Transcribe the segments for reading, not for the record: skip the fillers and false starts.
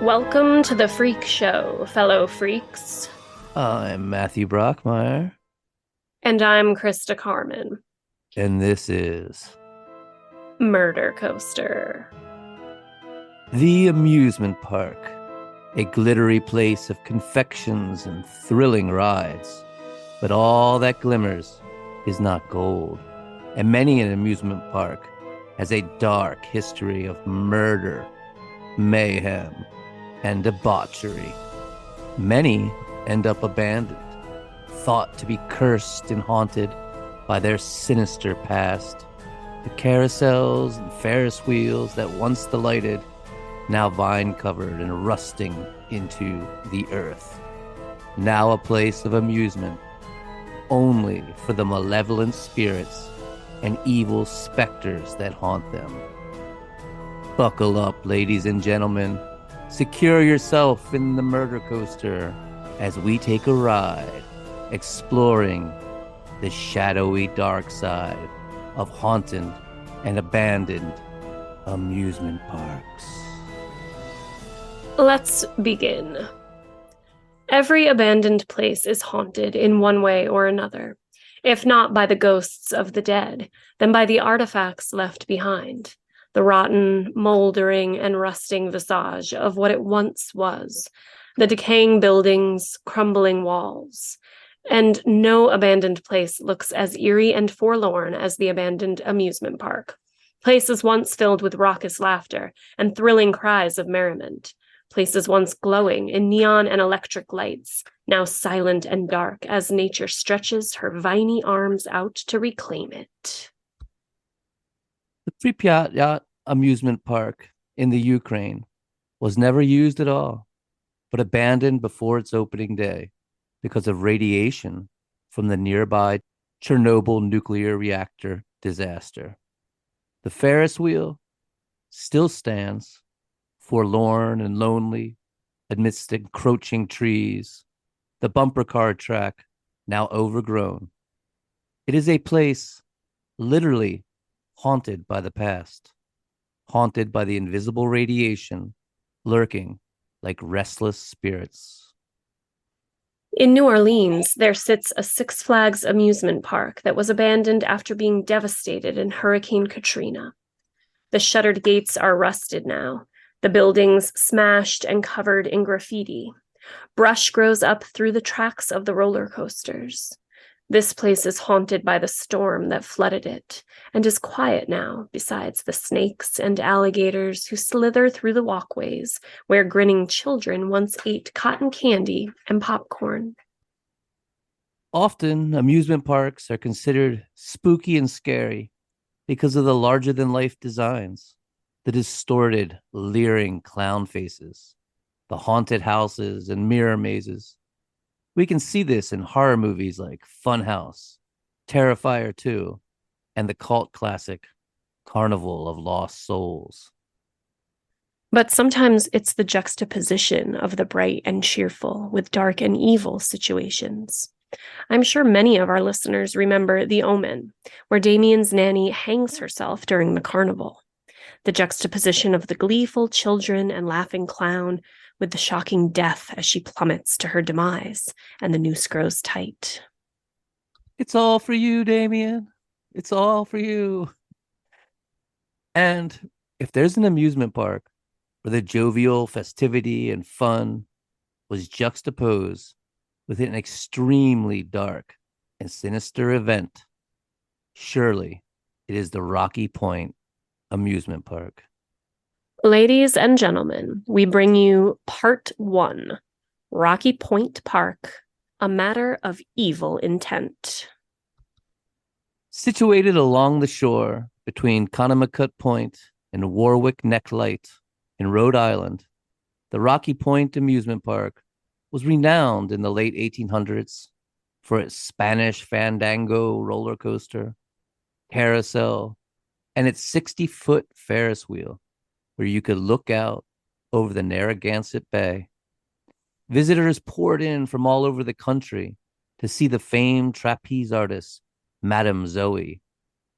Welcome to the Freak Show, fellow freaks. I'm Matthew Brockmeyer, And I'm Krista Carmen, and this is Murder Coaster. the amusement park, a glittery place of confections and thrilling rides. But all that glimmers is not gold, and many an amusement park has a dark history of murder, mayhem, and debauchery. Many end up abandoned, thought to be cursed and haunted by their sinister past. The carousels and Ferris wheels that once delighted, now vine-covered and rusting into the earth. Now a place of amusement, only for the malevolent spirits and evil specters that haunt them. Buckle up, ladies and gentlemen. Secure yourself in the murder coaster as we take a ride, exploring the shadowy dark side of haunted and abandoned amusement parks. Let's begin. Every abandoned place is haunted in one way or another, if not by the ghosts of the dead, then by the artifacts left behind, the rotten, moldering, and rusting visage of what it once was, the decaying buildings, crumbling walls. And no abandoned place looks as eerie and forlorn as the abandoned amusement park. Places once filled with raucous laughter and thrilling cries of merriment. Places once glowing in neon and electric lights, now silent and dark as nature stretches her viney arms out to reclaim it. The Pripyat amusement park in the Ukraine was never used at all, but abandoned before its opening day because of radiation from the nearby Chernobyl nuclear reactor disaster. The Ferris wheel still stands, forlorn and lonely amidst encroaching trees, the bumper car track now overgrown. It is a place literally haunted by the past, haunted by the invisible radiation lurking like restless spirits. In New Orleans, there sits a Six Flags amusement park that was abandoned after being devastated in Hurricane Katrina. The shuttered gates are rusted now, the buildings smashed and covered in graffiti. Brush grows up through the tracks of the roller coasters. This place is haunted by the storm that flooded it, and is quiet now, besides the snakes and alligators who slither through the walkways where grinning children once ate cotton candy and popcorn. Often, amusement parks are considered spooky and scary because of the larger than life designs, the distorted, leering clown faces, the haunted houses and mirror mazes. We can see this in horror movies like Funhouse, Terrifier 2, and the cult classic Carnival of Lost Souls. But sometimes it's the juxtaposition of the bright and cheerful with dark and evil situations. I'm sure many of our listeners remember The Omen, where Damien's nanny hangs herself during the carnival. The juxtaposition of the gleeful children and laughing clown with the shocking death as she plummets to her demise and the noose grows tight. It's all for you, Damien. It's all for you. And if there's an amusement park where the jovial festivity and fun was juxtaposed with an extremely dark and sinister event, surely it is the Rocky Point Amusement Park. Ladies and gentlemen, we bring you Part 1, Rocky Point Park, a matter of evil intent. Situated along the shore between Conemacut Point and Warwick Neck Light in Rhode Island, the Rocky Point Amusement Park was renowned in the late 1800s for its Spanish Fandango roller coaster, carousel, and its 60-foot Ferris wheel, where you could look out over the Narragansett Bay. Visitors poured in from all over the country to see the famed trapeze artist, Madame Zoe,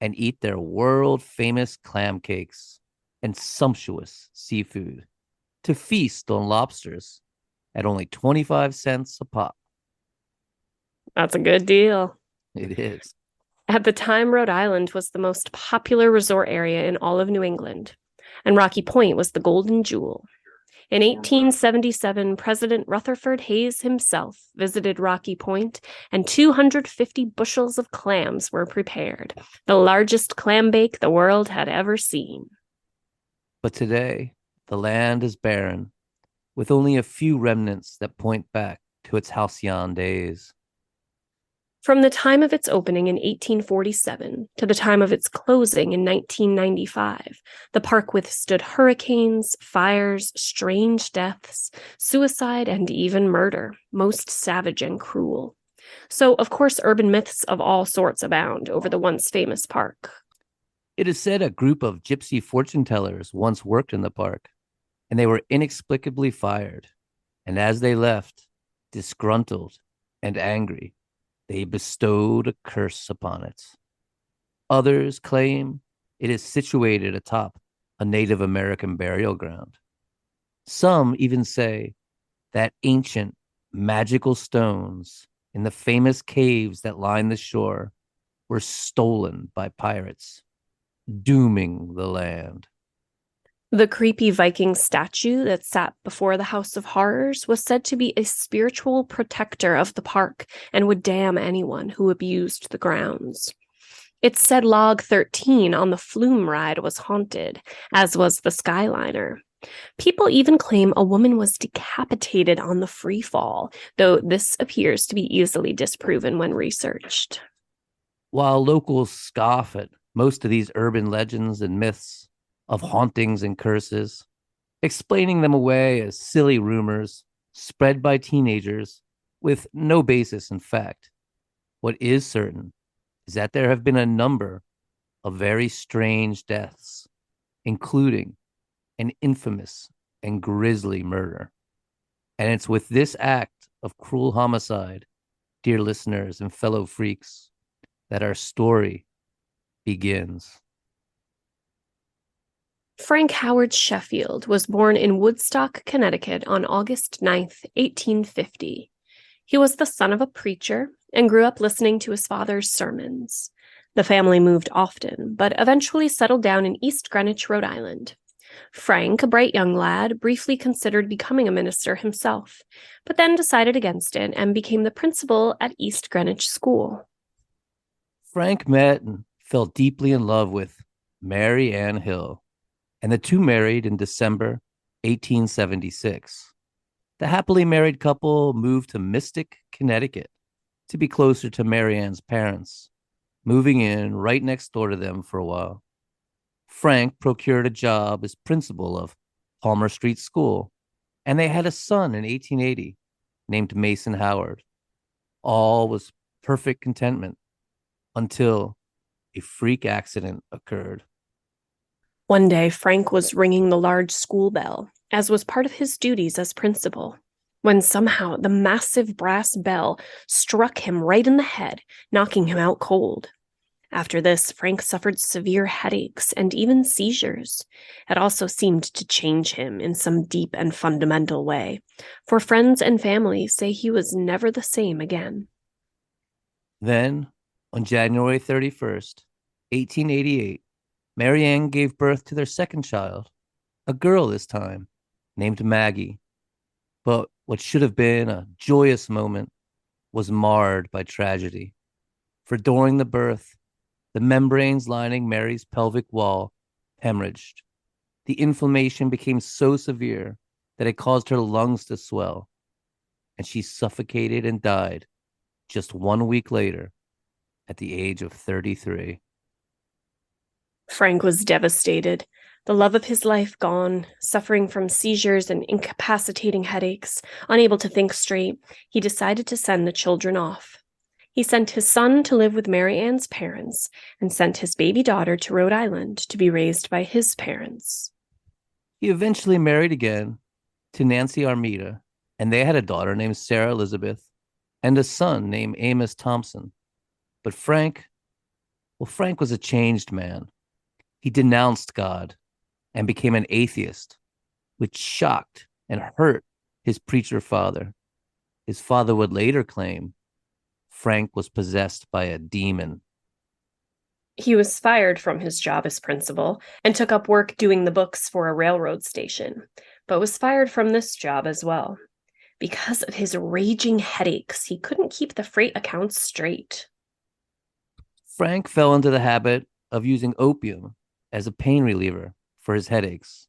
and eat their world-famous clam cakes and sumptuous seafood. to feast on lobsters at only 25 cents a pop. That's a good deal. It is. At the time, Rhode Island was the most popular resort area in all of New England, and Rocky Point was the golden jewel. In 1877, President Rutherford Hayes himself visited Rocky Point, and 250 bushels of clams were prepared, the largest clam bake the world had ever seen. But today, the land is barren, with only a few remnants that point back to its halcyon days. From the time of its opening in 1847 to the time of its closing in 1995, the park withstood hurricanes, fires, strange deaths, suicide, and even murder, most savage and cruel. So, of course, urban myths of all sorts abound over the once famous park. It is said a group of gypsy fortune tellers once worked in the park, and they were inexplicably fired. And as they left, disgruntled and angry, they bestowed a curse upon it. Others claim it is situated atop a Native American burial ground. Some even say that ancient magical stones in the famous caves that line the shore were stolen by pirates, dooming the land. The creepy Viking statue that sat before the House of Horrors was said to be a spiritual protector of the park and would damn anyone who abused the grounds. It said Log 13 on the Flume ride was haunted, as was the Skyliner. People even claim a woman was decapitated on the free fall, though this appears to be easily disproven when researched. While locals scoff at most of these urban legends and myths of hauntings and curses, explaining them away as silly rumors spread by teenagers with no basis in fact, what is certain is that there have been a number of very strange deaths, including an infamous and grisly murder. And it's with this act of cruel homicide, dear listeners and fellow freaks, that our story begins. Frank Howard Sheffield was born in Woodstock, Connecticut on August 9th, 1850. He was the son of a preacher and grew up listening to his father's sermons. The family moved often, but eventually settled down in East Greenwich, Rhode Island. Frank, a bright young lad, briefly considered becoming a minister himself, but then decided against it and became the principal at East Greenwich School. Frank met and fell deeply in love with Mary Ann Hill, and the two married in December 1876. The happily married couple moved to Mystic, Connecticut to be closer to Mary Ann's parents, moving in right next door to them for a while. Frank procured a job as principal of Palmer Street School, and they had a son in 1880 named Mason Howard. All was perfect contentment until a freak accident occurred. One day, Frank was ringing the large school bell, as was part of his duties as principal, when somehow the massive brass bell struck him right in the head, knocking him out cold. After this, Frank suffered severe headaches and even seizures. It also seemed to change him in some deep and fundamental way, for friends and family say he was never the same again. Then, on January 31st, 1888, Mary Ann gave birth to their second child, a girl this time, named Maggie. But what should have been a joyous moment was marred by tragedy. For during the birth, the membranes lining Mary's pelvic wall hemorrhaged. The inflammation became so severe that it caused her lungs to swell, and she suffocated and died just 1 week later at the age of 33. Frank was devastated, the love of his life gone, suffering from seizures and incapacitating headaches. Unable to think straight, he decided to send the children off. He sent his son to live with Mary Ann's parents and sent his baby daughter to Rhode Island to be raised by his parents. He eventually married again to Nancy Armida, and they had a daughter named Sarah Elizabeth and a son named Amos Thompson. But Frank was a changed man. He denounced God and became an atheist, which shocked and hurt his preacher father. His father would later claim Frank was possessed by a demon. He was fired from his job as principal and took up work doing the books for a railroad station, but was fired from this job as well. Because of his raging headaches, he couldn't keep the freight accounts straight. Frank fell into the habit of using opium as a pain reliever for his headaches.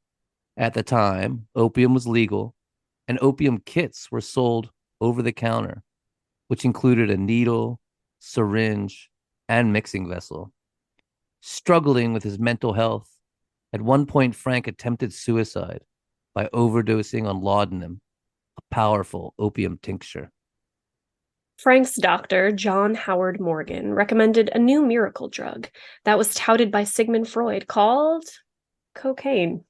At the time, opium was legal, and opium kits were sold over the counter, which included a needle, syringe, and mixing vessel. Struggling with his mental health, at one point Frank attempted suicide by overdosing on laudanum, a powerful opium tincture. Frank's doctor, John Howard Morgan, recommended a new miracle drug that was touted by Sigmund Freud called cocaine.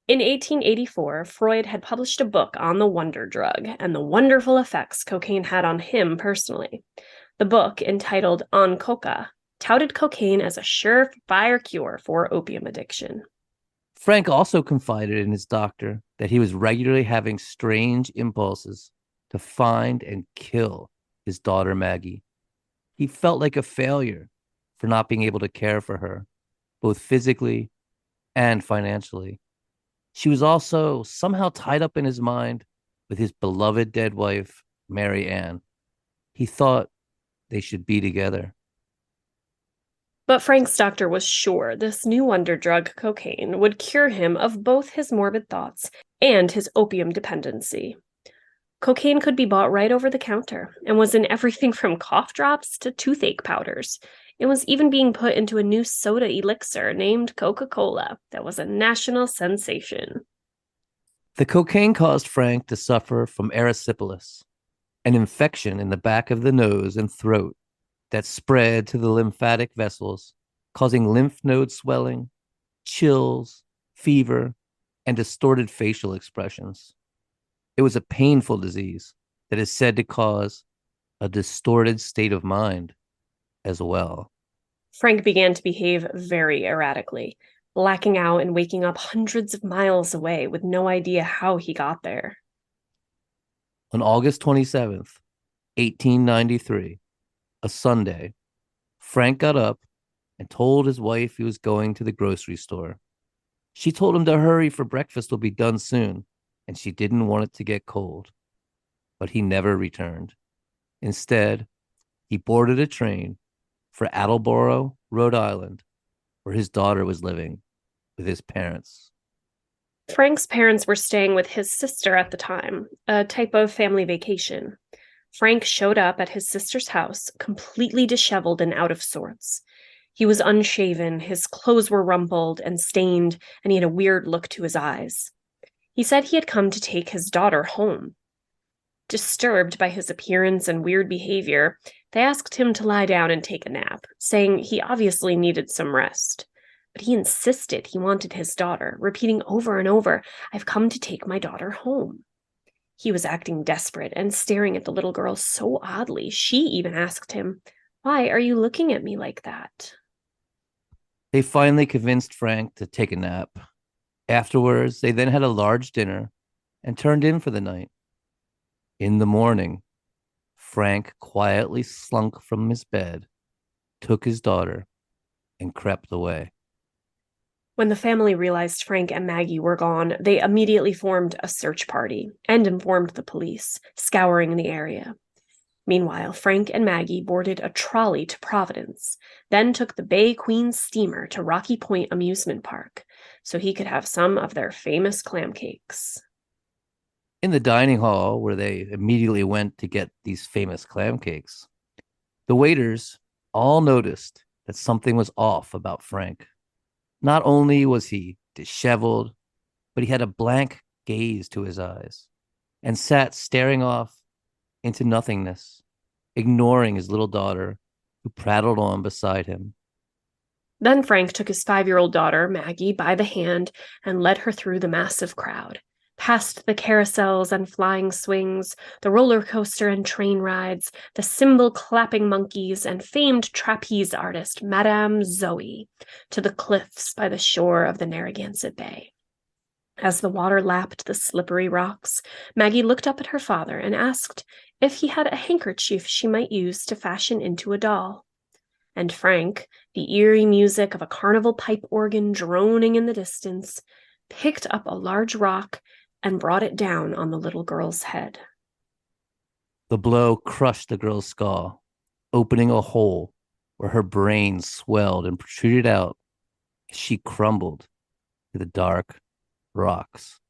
In 1884, Freud had published a book on the wonder drug and the wonderful effects cocaine had on him personally. The book, entitled On Coca, touted cocaine as a surefire cure for opium addiction. Frank also confided in his doctor that he was regularly having strange impulses to find and kill his daughter Maggie. He felt like a failure for not being able to care for her, both physically and financially. She was also somehow tied up in his mind with his beloved dead wife, Mary Ann. He thought they should be together. But Frank's doctor was sure this new wonder drug, cocaine, would cure him of both his morbid thoughts and his opium dependency. Cocaine could be bought right over the counter and was in everything from cough drops to toothache powders. It was even being put into a new soda elixir named Coca-Cola that was a national sensation. The cocaine caused Frank to suffer from erysipelas, an infection in the back of the nose and throat that spread to the lymphatic vessels, causing lymph node swelling, chills, fever, and distorted facial expressions. It was a painful disease that is said to cause a distorted state of mind as well. Frank began to behave very erratically, blacking out and waking up hundreds of miles away with no idea how he got there. On August 27th, 1893, a Sunday, Frank got up and told his wife he was going to the grocery store. She told him to hurry, for breakfast will be done soon, and she didn't want it to get cold. But he never returned. Instead, he boarded a train for Attleboro, Rhode Island, where his daughter was living with his parents. Frank's parents were staying with his sister at the time, a type of family vacation. Frank showed up at his sister's house, completely disheveled and out of sorts. He was unshaven, his clothes were rumpled and stained, and he had a weird look to his eyes. He said he had come to take his daughter home. Disturbed by his appearance and weird behavior, they asked him to lie down and take a nap, saying he obviously needed some rest. But he insisted he wanted his daughter, repeating over and over, "I've come to take my daughter home." He was acting desperate and staring at the little girl so oddly, she even asked him, "Why are you looking at me like that?" They finally convinced Frank to take a nap. Afterwards, they then had a large dinner and turned in for the night. In the morning, Frank quietly slunk from his bed, took his daughter, and crept away. When the family realized Frank and Maggie were gone, they immediately formed a search party and informed the police, scouring the area. Meanwhile, Frank and Maggie boarded a trolley to Providence, then took the Bay Queen steamer to Rocky Point Amusement Park so he could have some of their famous clam cakes. In the dining hall, where they immediately went to get these famous clam cakes, the waiters all noticed that something was off about Frank. Not only was he disheveled, but he had a blank gaze to his eyes and sat staring off into nothingness, ignoring his little daughter who prattled on beside him. Then Frank took his 5-year-old daughter, Maggie, by the hand and led her through the massive crowd, past the carousels and flying swings, the roller coaster and train rides, the cymbal-clapping monkeys, and famed trapeze artist Madame Zoe, to the cliffs by the shore of the Narragansett Bay. As the water lapped the slippery rocks, Maggie looked up at her father and asked if he had a handkerchief she might use to fashion into a doll. And Frank, the eerie music of a carnival pipe organ droning in the distance, picked up a large rock and brought it down on the little girl's head. The blow crushed the girl's skull, opening a hole where her brain swelled and protruded out as she crumbled to the dark rocks.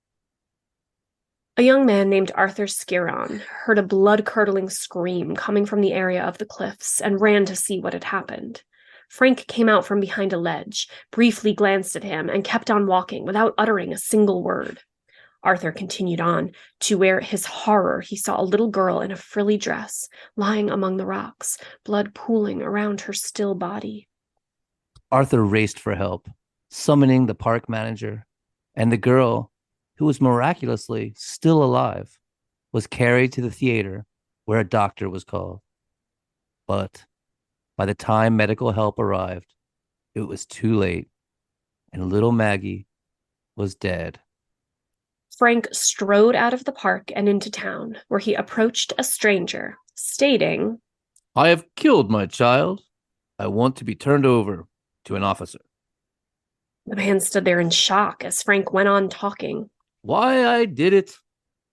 A young man named Arthur Skiron heard a blood-curdling scream coming from the area of the cliffs and ran to see what had happened. Frank came out from behind a ledge, briefly glanced at him, and kept on walking without uttering a single word. Arthur continued on to where, his horror, he saw a little girl in a frilly dress lying among the rocks, blood pooling around her still body. Arthur raced for help, summoning the park manager, and the girl, who was miraculously still alive, was carried to the theater where a doctor was called. But by the time medical help arrived, it was too late, and little Maggie was dead. Frank strode out of the park and into town, where he approached a stranger, stating, "I have killed my child. I want to be turned over to an officer." The man stood there in shock as Frank went on talking. "Why I did it,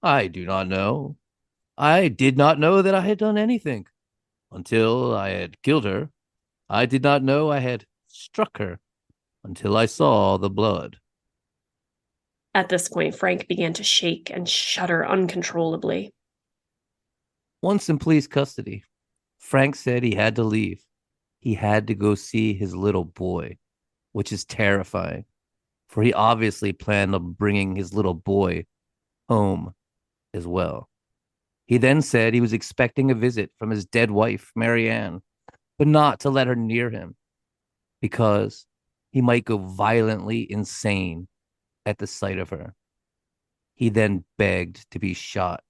I do not know. I did not know that I had done anything. Until I had killed her, I did not know I had struck her until I saw the blood." At this point, Frank began to shake and shudder uncontrollably. Once in police custody, Frank said he had to leave. He had to go see his little boy, which is terrifying, for he obviously planned on bringing his little boy home as well. He then said he was expecting a visit from his dead wife, Marianne, but not to let her near him because he might go violently insane at the sight of her. He then begged to be shot.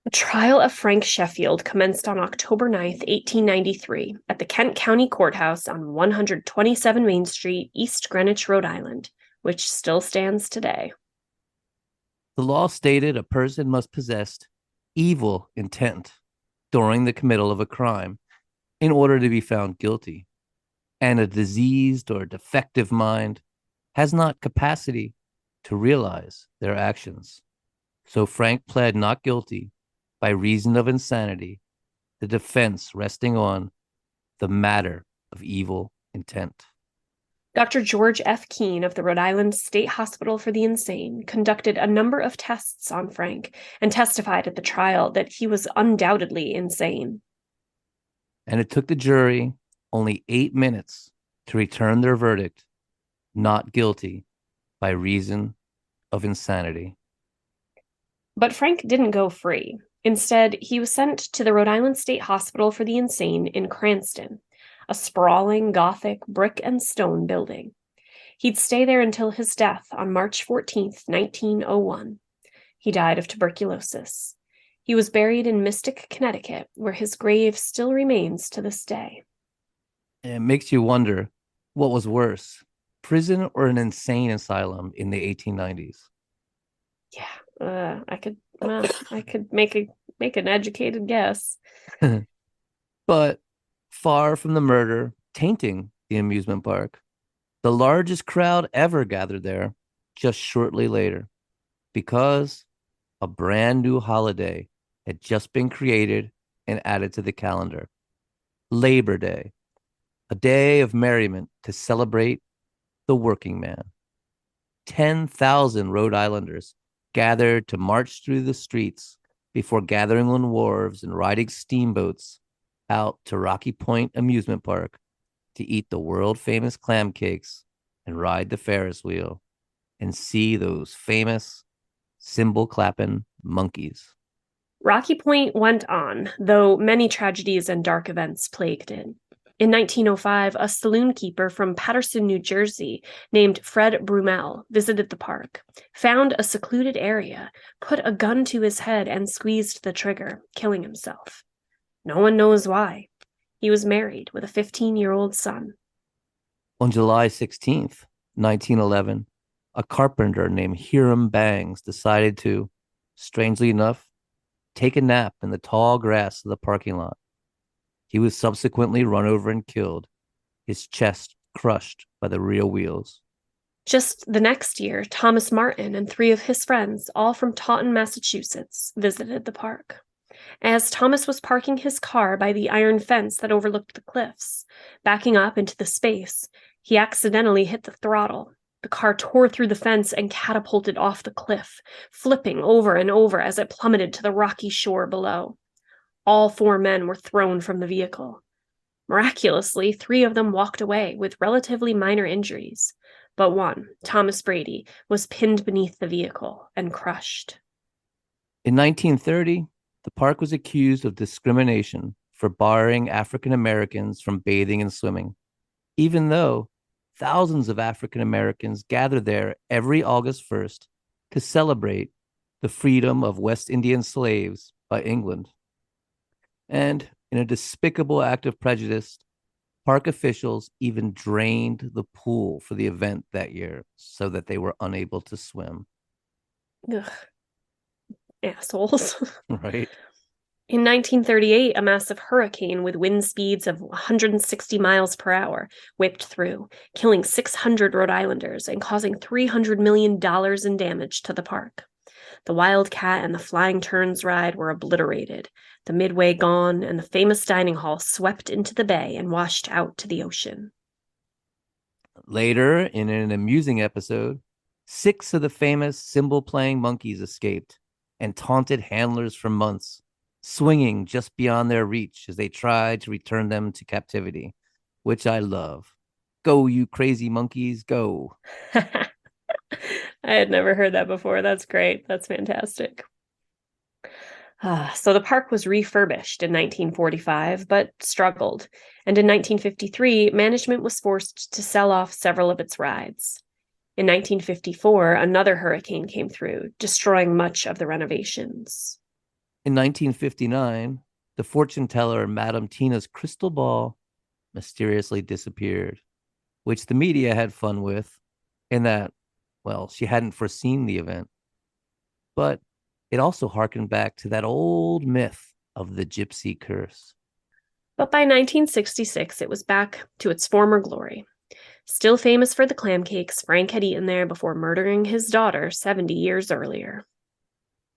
The trial of Frank Sheffield commenced on October 9th, 1893, at the Kent County Courthouse on 127 Main Street, East Greenwich, Rhode Island, which still stands today. The law stated a person must possess evil intent during the committal of a crime in order to be found guilty, and a diseased or defective mind has not capacity to realize their actions. So Frank pled not guilty by reason of insanity, the defense resting on the matter of evil intent. Dr. George F. Keene of the Rhode Island State Hospital for the Insane conducted a number of tests on Frank and testified at the trial that he was undoubtedly insane. And it took the jury only 8 minutes to return their verdict, not guilty by reason of insanity. But Frank didn't go free. Instead, he was sent to the Rhode Island State Hospital for the Insane in Cranston, a sprawling Gothic brick and stone building. He'd stay there until his death on March 14th, 1901. He died of tuberculosis. He was buried in Mystic, Connecticut, where his grave still remains to this day. It makes you wonder, what was worse, prison or an insane asylum in the 1890s? Yeah, I could make an educated guess. But far from the murder tainting the amusement park, the largest crowd ever gathered there just shortly later, because a brand new holiday had just been created and added to the calendar. Labor Day, a day of merriment to celebrate the working man. 10,000 Rhode Islanders gathered to march through the streets before gathering on wharves and riding steamboats out to Rocky Point Amusement Park to eat the world-famous clam cakes and ride the Ferris wheel and see those famous cymbal-clapping monkeys. Rocky Point went on, though many tragedies and dark events plagued it. In 1905, a saloon keeper from Paterson, New Jersey, named Fred Brumel, visited the park, found a secluded area, put a gun to his head, and squeezed the trigger, killing himself. No one knows why. He was married with a 15-year-old son. On July 16th, 1911, a carpenter named Hiram Bangs decided to, strangely enough, take a nap in the tall grass of the parking lot. He was subsequently run over and killed, his chest crushed by the rear wheels. Just the next year, Thomas Martin and three of his friends, all from Taunton, Massachusetts, visited the park. As Thomas was parking his car by the iron fence that overlooked the cliffs, backing up into the space, he accidentally hit the throttle. The car tore through the fence and catapulted off the cliff, flipping over and over as it plummeted to the rocky shore below. All four men were thrown from the vehicle. Miraculously, three of them walked away with relatively minor injuries, but one, Thomas Brady, was pinned beneath the vehicle and crushed. In 1930, the park was accused of discrimination for barring African Americans from bathing and swimming, even though thousands of African Americans gathered there every August 1st to celebrate the freedom of West Indian slaves by England. And in a despicable act of prejudice, park officials even drained the pool for the event that year so that they were unable to swim. Ugh. Assholes. Right. In 1938, a massive hurricane with wind speeds of 160 miles per hour whipped through, killing 600 Rhode Islanders and causing $300 million in damage to the park. The Wildcat and the Flying Turns ride were obliterated, the Midway gone, and the famous dining hall swept into the bay and washed out to the ocean. Later, in an amusing episode, 6 of the famous cymbal-playing monkeys escaped and taunted handlers for months, swinging just beyond their reach as they tried to return them to captivity, which I love. Go, you crazy monkeys, go. I had never heard that before. That's great. That's fantastic. So the park was refurbished in 1945, but struggled. And in 1953, management was forced to sell off several of its rides. In 1954, another hurricane came through, destroying much of the renovations. In 1959, the fortune teller Madame Tina's crystal ball mysteriously disappeared, which the media had fun with, in that, well, she hadn't foreseen the event. But it also harkened back to that old myth of the Gypsy curse. But by 1966, it was back to its former glory. Still famous for the clam cakes Frank had eaten there before murdering his daughter 70 years earlier.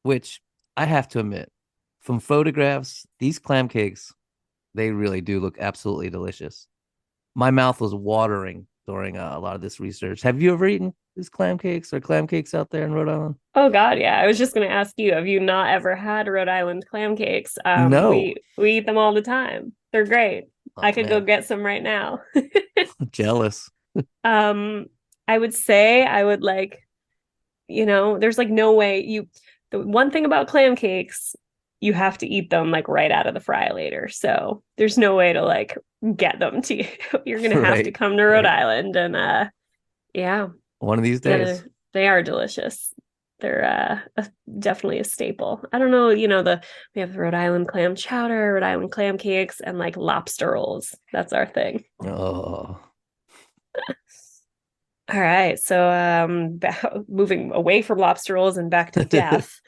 Which, I have to admit, from photographs, these clam cakes, they really do look absolutely delicious. My mouth was watering during a lot of this research. Have you ever eaten these clam cakes or clam cakes out there in Rhode Island? Oh God, yeah. I was just going to ask you, have you not ever had Rhode Island clam cakes? No. We eat them all the time. They're great. Oh, I could go man. get some right now. Jealous. I would say I would there's like no way the one thing about clam cakes, you have to eat them like right out of the fry later. So there's no way to like get them to you. You're gonna have to Right. come to Rhode Right. Island and yeah. One of these Yeah, days. they are delicious. They're definitely a staple. I don't know, we have the Rhode Island clam chowder, Rhode Island clam cakes, and like lobster rolls. That's our thing. Oh. All right, so moving away from lobster rolls and back to death,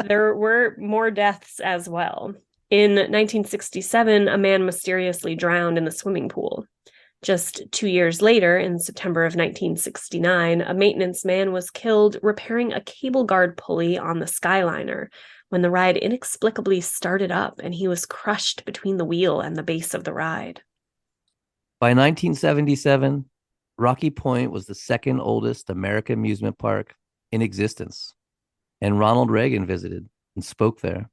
there were more deaths as well. In 1967, a man mysteriously drowned in the swimming pool. Just 2 years later, in September of 1969, a maintenance man was killed repairing a cable guard pulley on the Skyliner when the ride inexplicably started up and he was crushed between the wheel and the base of the ride. By 1977, Rocky Point was the second oldest American amusement park in existence, and Ronald Reagan visited and spoke there.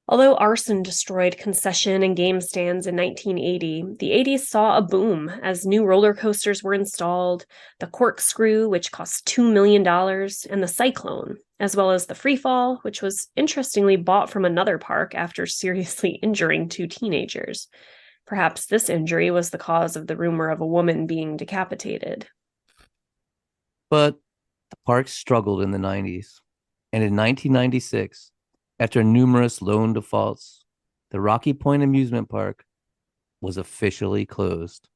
Although arson destroyed concession and game stands in 1980, the 80s saw a boom as new roller coasters were installed, the Corkscrew, which cost $2 million, and the Cyclone, as well as the Freefall, which was interestingly bought from another park after seriously injuring 2 teenagers. Perhaps this injury was the cause of the rumor of a woman being decapitated. But the park struggled in the 90s, and in 1996, after numerous loan defaults, the Rocky Point Amusement Park was officially closed,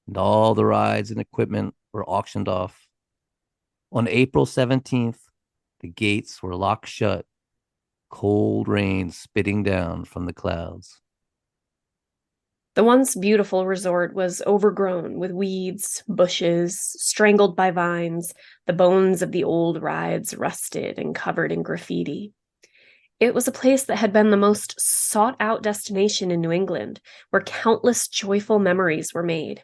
and all the rides and equipment were auctioned off. On April 17th, the gates were locked shut, cold rain spitting down from the clouds. The once beautiful resort was overgrown with weeds, bushes, strangled by vines, the bones of the old rides rusted and covered in graffiti. It was a place that had been the most sought-out destination in New England, where countless joyful memories were made.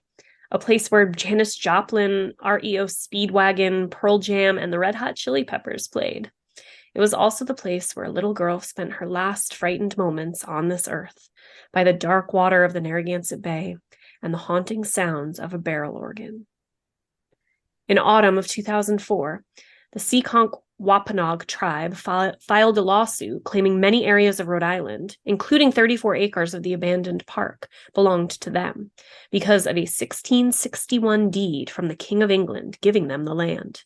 A place where Janis Joplin, REO Speedwagon, Pearl Jam, and the Red Hot Chili Peppers played. It was also the place where a little girl spent her last frightened moments on this earth, by the dark water of the Narragansett Bay and the haunting sounds of a barrel organ. In autumn of 2004, the Seekonk Wampanoag tribe filed a lawsuit claiming many areas of Rhode Island, including 34 acres of the abandoned park, belonged to them because of a 1661 deed from the King of England giving them the land.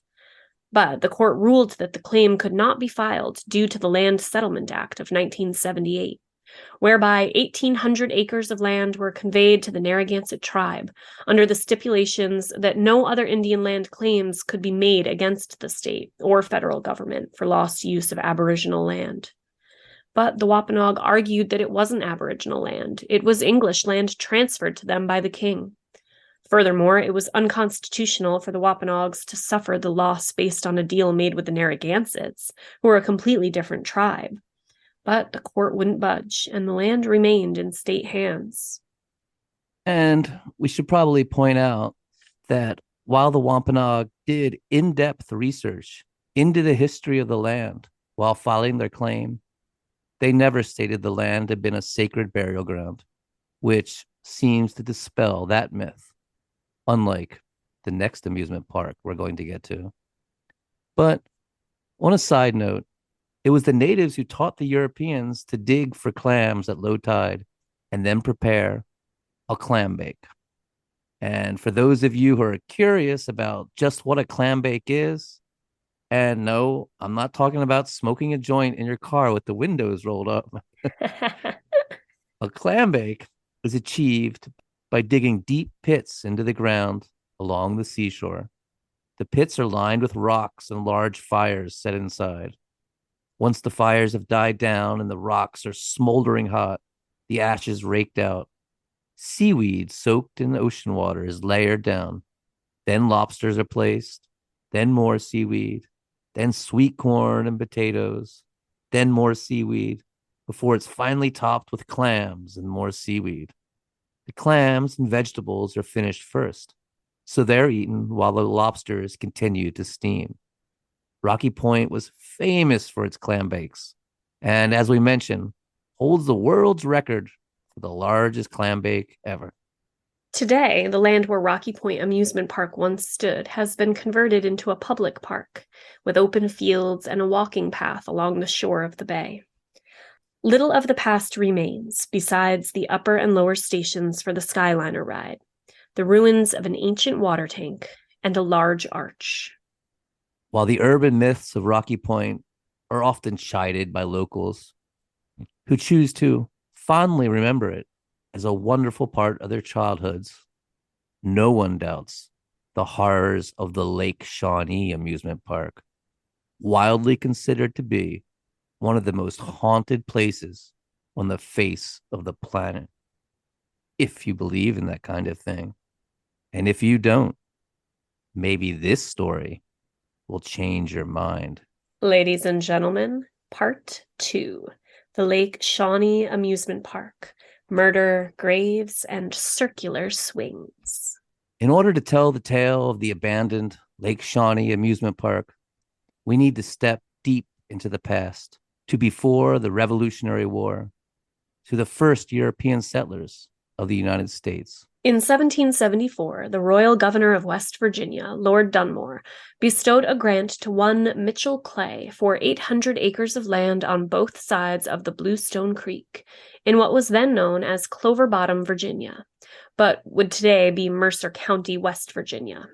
But the court ruled that the claim could not be filed due to the Land Settlement Act of 1978, whereby 1,800 acres of land were conveyed to the Narragansett tribe under the stipulations that no other Indian land claims could be made against the state or federal government for lost use of Aboriginal land. But the Wampanoag argued that it wasn't Aboriginal land. It was English land transferred to them by the king. Furthermore, it was unconstitutional for the Wampanoags to suffer the loss based on a deal made with the Narragansetts, who were a completely different tribe. But the court wouldn't budge, and the land remained in state hands. And we should probably point out that while the Wampanoag did in-depth research into the history of the land while filing their claim, they never stated the land had been a sacred burial ground, which seems to dispel that myth, unlike the next amusement park we're going to get to. But on a side note, it was the natives who taught the Europeans to dig for clams at low tide and then prepare a clam bake. And for those of you who are curious about just what a clam bake is, and no, I'm not talking about smoking a joint in your car with the windows rolled up. A clam bake is achieved by digging deep pits into the ground along the seashore. The pits are lined with rocks and large fires set inside. Once the fires have died down and the rocks are smoldering hot, the ashes raked out. Seaweed soaked in ocean water is layered down. Then lobsters are placed, then more seaweed, then sweet corn and potatoes, then more seaweed, before it's finally topped with clams and more seaweed. The clams and vegetables are finished first, so they're eaten while the lobsters continue to steam. Rocky Point was famous for its clam bakes, and as we mentioned, holds the world's record for the largest clam bake ever. Today, the land where Rocky Point Amusement Park once stood has been converted into a public park, with open fields and a walking path along the shore of the bay. Little of the past remains, besides the upper and lower stations for the Skyliner ride, the ruins of an ancient water tank, and a large arch. While the urban myths of Rocky Point are often chided by locals who choose to fondly remember it as a wonderful part of their childhoods, no one doubts the horrors of the Lake Shawnee Amusement Park, wildly considered to be one of the most haunted places on the face of the planet. If you believe in that kind of thing. And if you don't, maybe this story will change your mind. Ladies and gentlemen, Part 2, the Lake Shawnee Amusement Park, Murder, Graves, and Circular Swings. In order to tell the tale of the abandoned Lake Shawnee Amusement Park, we need to step deep into the past, to before the Revolutionary War, to the first European settlers of the United States. In 1774, the royal governor of West Virginia, Lord Dunmore, bestowed a grant to one Mitchell Clay for 800 acres of land on both sides of the Bluestone Creek, in what was then known as Clover Bottom, Virginia, but would today be Mercer County, West Virginia.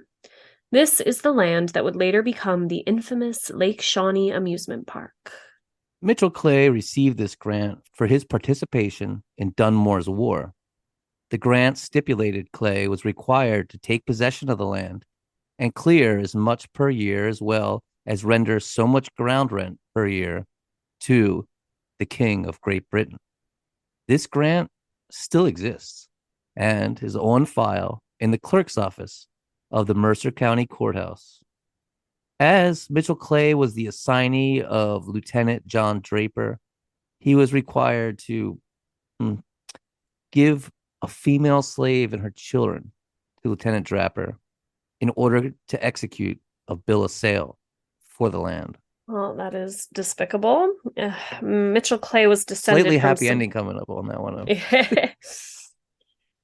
This is the land that would later become the infamous Lake Shawnee Amusement Park. Mitchell Clay received this grant for his participation in Dunmore's War. The grant stipulated Clay was required to take possession of the land and clear as much per year as well as render so much ground rent per year to the King of Great Britain. This grant still exists and is on file in the clerk's office of the Mercer County Courthouse. As Mitchell Clay was the assignee of Lieutenant John Draper, he was required to give a female slave and her children to Lieutenant Draper in order to execute a bill of sale for the land. Well, that is despicable. Mitchell Clay was descended Slightly from happy some... ending coming up on that one.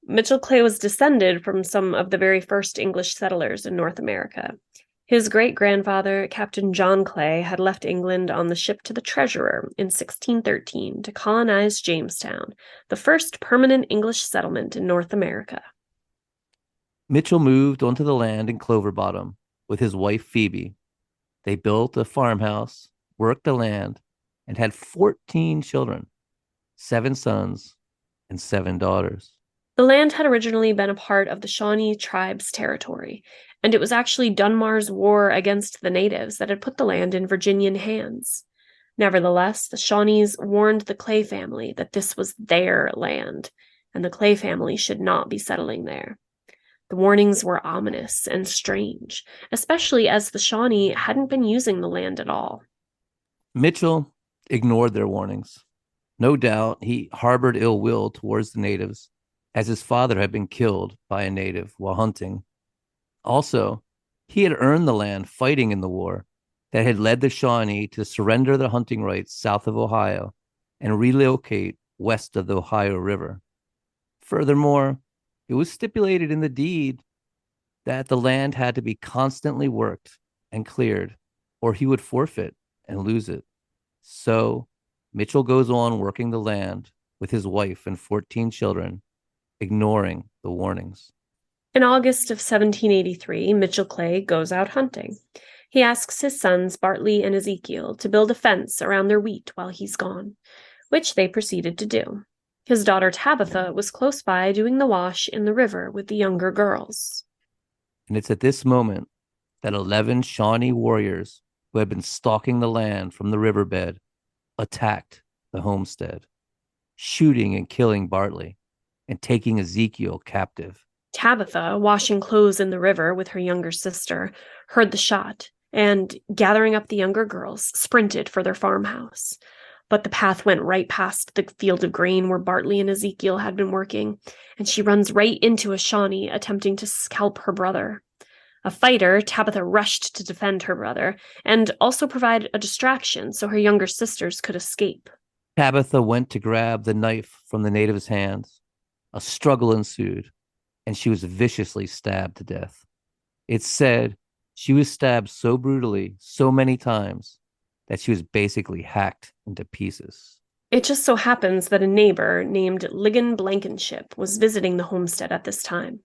Mitchell Clay was descended from some of the very first English settlers in North America. His great-grandfather, Captain John Clay, had left England on the ship to the Treasurer in 1613 to colonize Jamestown, the first permanent English settlement in North America. Mitchell moved onto the land in Clover Bottom with his wife Phoebe. They built a farmhouse, worked the land, and had 14 children, 7 sons and 7 daughters. The land had originally been a part of the Shawnee tribe's territory, and it was actually Dunmar's war against the natives that had put the land in Virginian hands. Nevertheless, the Shawnees warned the Clay family that this was their land, and the Clay family should not be settling there. The warnings were ominous and strange, especially as the Shawnee hadn't been using the land at all. Mitchell ignored their warnings. No doubt he harbored ill will towards the natives, as his father had been killed by a native while hunting. Also, he had earned the land fighting in the war that had led the Shawnee to surrender their hunting rights south of Ohio and relocate west of the Ohio River. Furthermore, it was stipulated in the deed that the land had to be constantly worked and cleared, or he would forfeit and lose it. So Mitchell goes on working the land with his wife and 14 children, ignoring the warnings. In August of 1783, Mitchell Clay goes out hunting. He asks his sons Bartley and Ezekiel to build a fence around their wheat while he's gone, which they proceeded to do. His daughter Tabitha was close by doing the wash in the river with the younger girls. And it's at this moment that 11 Shawnee warriors who had been stalking the land from the riverbed attacked the homestead, shooting and killing Bartley and taking Ezekiel captive. Tabitha, washing clothes in the river with her younger sister, heard the shot and, gathering up the younger girls, sprinted for their farmhouse. But the path went right past the field of grain where Bartley and Ezekiel had been working, and she runs right into a Shawnee attempting to scalp her brother. A fighter, Tabitha rushed to defend her brother and also provide a distraction so her younger sisters could escape. Tabitha went to grab the knife from the native's hands. A struggle ensued, and she was viciously stabbed to death. It's said she was stabbed so brutally, so many times, that she was basically hacked into pieces. It just so happens that a neighbor named Ligon Blankenship was visiting the homestead at this time.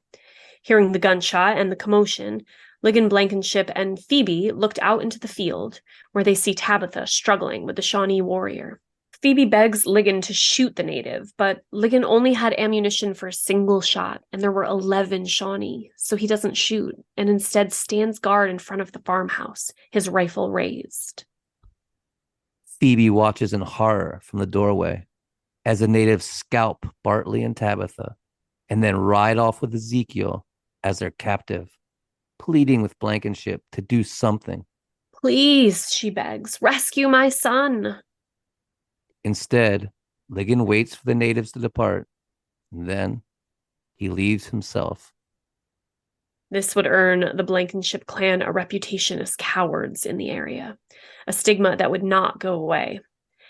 Hearing the gunshot and the commotion, Ligon Blankenship and Phoebe looked out into the field, where they see Tabitha struggling with the Shawnee warrior. Phoebe begs Ligon to shoot the native, but Ligon only had ammunition for a single shot, and there were 11 Shawnee, so he doesn't shoot, and instead stands guard in front of the farmhouse, his rifle raised. Phoebe watches in horror from the doorway as the natives scalp Bartley and Tabitha and then ride off with Ezekiel as their captive, pleading with Blankenship to do something. Please, she begs, rescue my son. Instead, Ligon waits for the natives to depart, and then he leaves himself. This would earn the Blankenship clan a reputation as cowards in the area, a stigma that would not go away.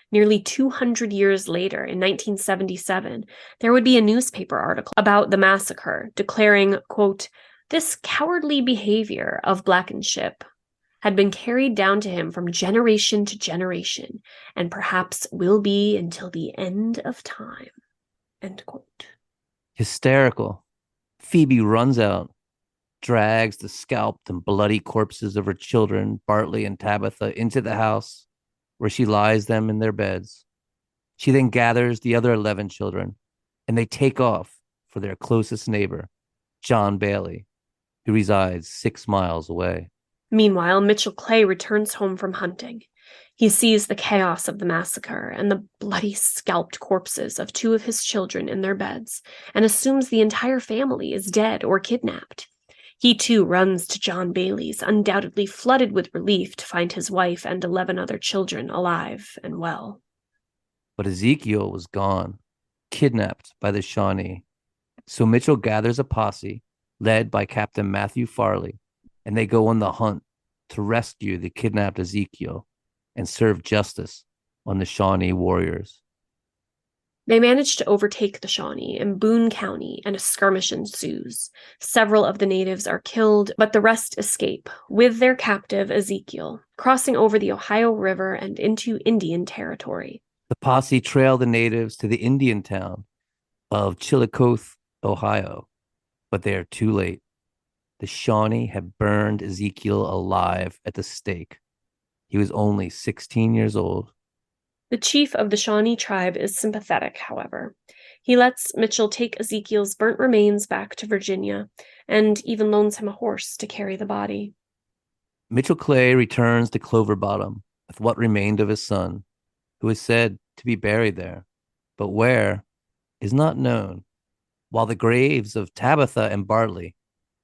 Nearly 200 years later, in 1977, there would be a newspaper article about the massacre, declaring, quote, "This cowardly behavior of Blankenship had been carried down to him from generation to generation, and perhaps will be until the end of time." End quote. Hysterical, Phoebe runs out, drags the scalped and bloody corpses of her children, Bartley and Tabitha, into the house, where she lies them in their beds. She then gathers the other 11 children, and they take off for their closest neighbor, John Bailey, He resides 6 miles away. Meanwhile, Mitchell Clay returns home from hunting. He sees the chaos of the massacre and the bloody scalped corpses of 2 of his children in their beds and assumes the entire family is dead or kidnapped. He too runs to John Bailey's, undoubtedly flooded with relief to find his wife and 11 other children alive and well. But Ezekiel was gone, kidnapped by the Shawnee. So Mitchell gathers a posse led by Captain Matthew Farley, and they go on the hunt to rescue the kidnapped Ezekiel and serve justice on the Shawnee warriors. They manage to overtake the Shawnee in Boone County, and a skirmish ensues. Several of the natives are killed, but the rest escape, with their captive Ezekiel, crossing over the Ohio River and into Indian territory. The posse trail the natives to the Indian town of Chillicothe, Ohio, but they are too late. The Shawnee had burned Ezekiel alive at the stake. He was only 16 years old. The chief of the Shawnee tribe is sympathetic, however. He lets Mitchell take Ezekiel's burnt remains back to Virginia, and even loans him a horse to carry the body. Mitchell Clay returns to Clover Bottom with what remained of his son, who is said to be buried there, but where is not known, while the graves of Tabitha and Bartley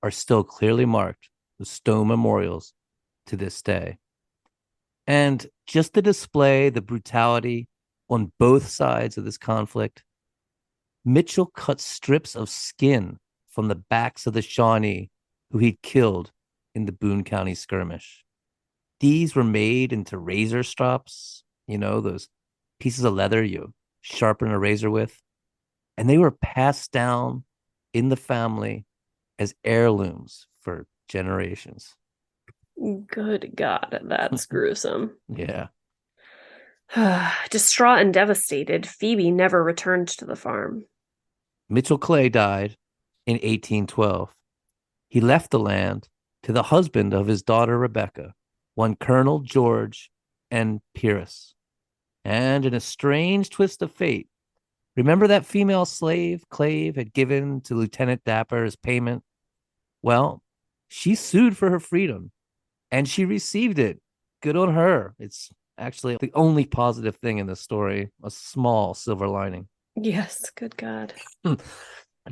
are still clearly marked with stone memorials to this day. And just to display the brutality on both sides of this conflict, Mitchell cut strips of skin from the backs of the Shawnee who he'd killed in the Boone County skirmish. These were made into razor strops, those pieces of leather you sharpen a razor with, and they were passed down in the family as heirlooms for generations. Good God, that's gruesome. Yeah. Distraught and devastated, Phoebe never returned to the farm. Mitchell Clay died in 1812. He left the land to the husband of his daughter Rebecca, one Colonel George N. Pierce. And in a strange twist of fate, remember that female slave Clave had given to Lieutenant Dapper as payment? Well, she sued for her freedom, and she received it. Good on her. It's actually the only positive thing in this story, a small silver lining. Yes, good God.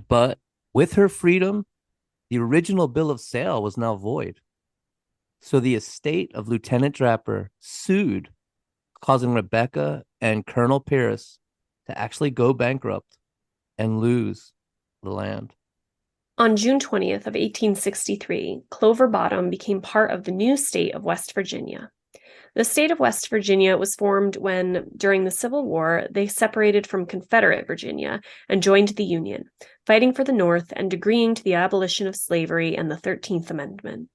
But with her freedom, the original bill of sale was now void. So the estate of Lieutenant Dapper sued, causing Rebecca and Colonel Pierce to actually go bankrupt and lose the land. On June 20th of 1863, Clover Bottom became part of the new state of West Virginia. The state of West Virginia was formed when, during the Civil War, they separated from Confederate Virginia and joined the Union, fighting for the North and agreeing to the abolition of slavery and the 13th Amendment.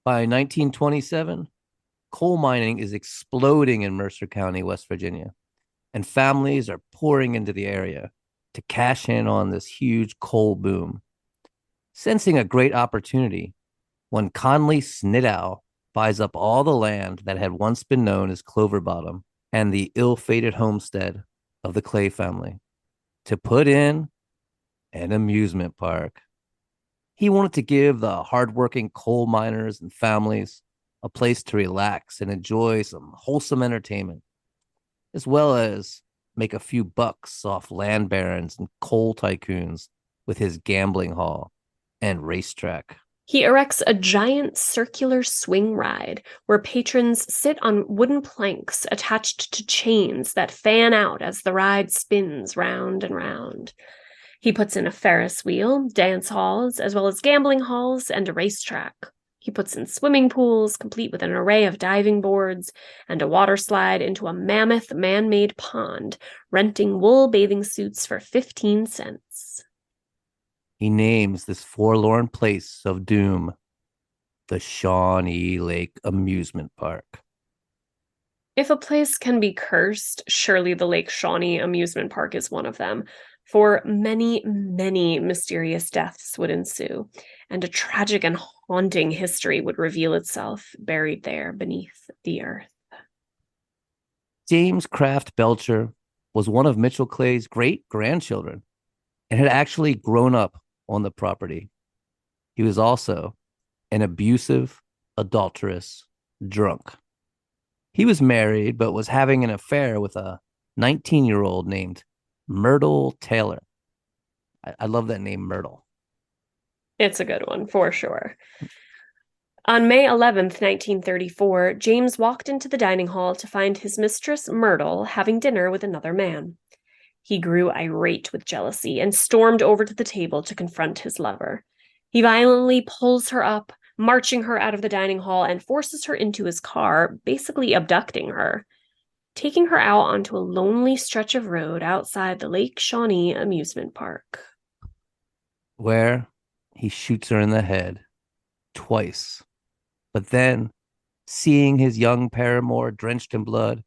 By 1927, coal mining is exploding in Mercer County, West Virginia, and families are pouring into the area to cash in on this huge coal boom. Sensing a great opportunity, one Conley Snidow buys up all the land that had once been known as Clover Bottom and the ill-fated homestead of the Clay family to put in an amusement park. He wanted to give the hardworking coal miners and families a place to relax and enjoy some wholesome entertainment, as well as make a few bucks off land barons and coal tycoons with his gambling hall and racetrack. He erects a giant circular swing ride where patrons sit on wooden planks attached to chains that fan out as the ride spins round and round. He puts in a Ferris wheel, dance halls, as well as gambling halls and a racetrack. He puts in swimming pools, complete with an array of diving boards, and a water slide into a mammoth man-made pond, renting wool bathing suits for 15 cents. He names this forlorn place of doom the Shawnee Lake Amusement Park. If a place can be cursed, surely the Lake Shawnee Amusement Park is one of them, for many, many mysterious deaths would ensue, and a tragic and haunting history would reveal itself buried there beneath the earth. James Kraft Belcher was one of Mitchell Clay's great-grandchildren and had actually grown up on the property. He was also an abusive, adulterous drunk. He was married, but was having an affair with a 19-year-old named Myrtle Taylor. I love that name, Myrtle. It's a good one, for sure. On May 11th, 1934, James walked into the dining hall to find his mistress, Myrtle, having dinner with another man. He grew irate with jealousy and stormed over to the table to confront his lover. He violently pulls her up, marching her out of the dining hall, and forces her into his car, basically abducting her, taking her out onto a lonely stretch of road outside the Lake Shawnee Amusement Park. Where he shoots her in the head twice. But then, seeing his young paramour drenched in blood,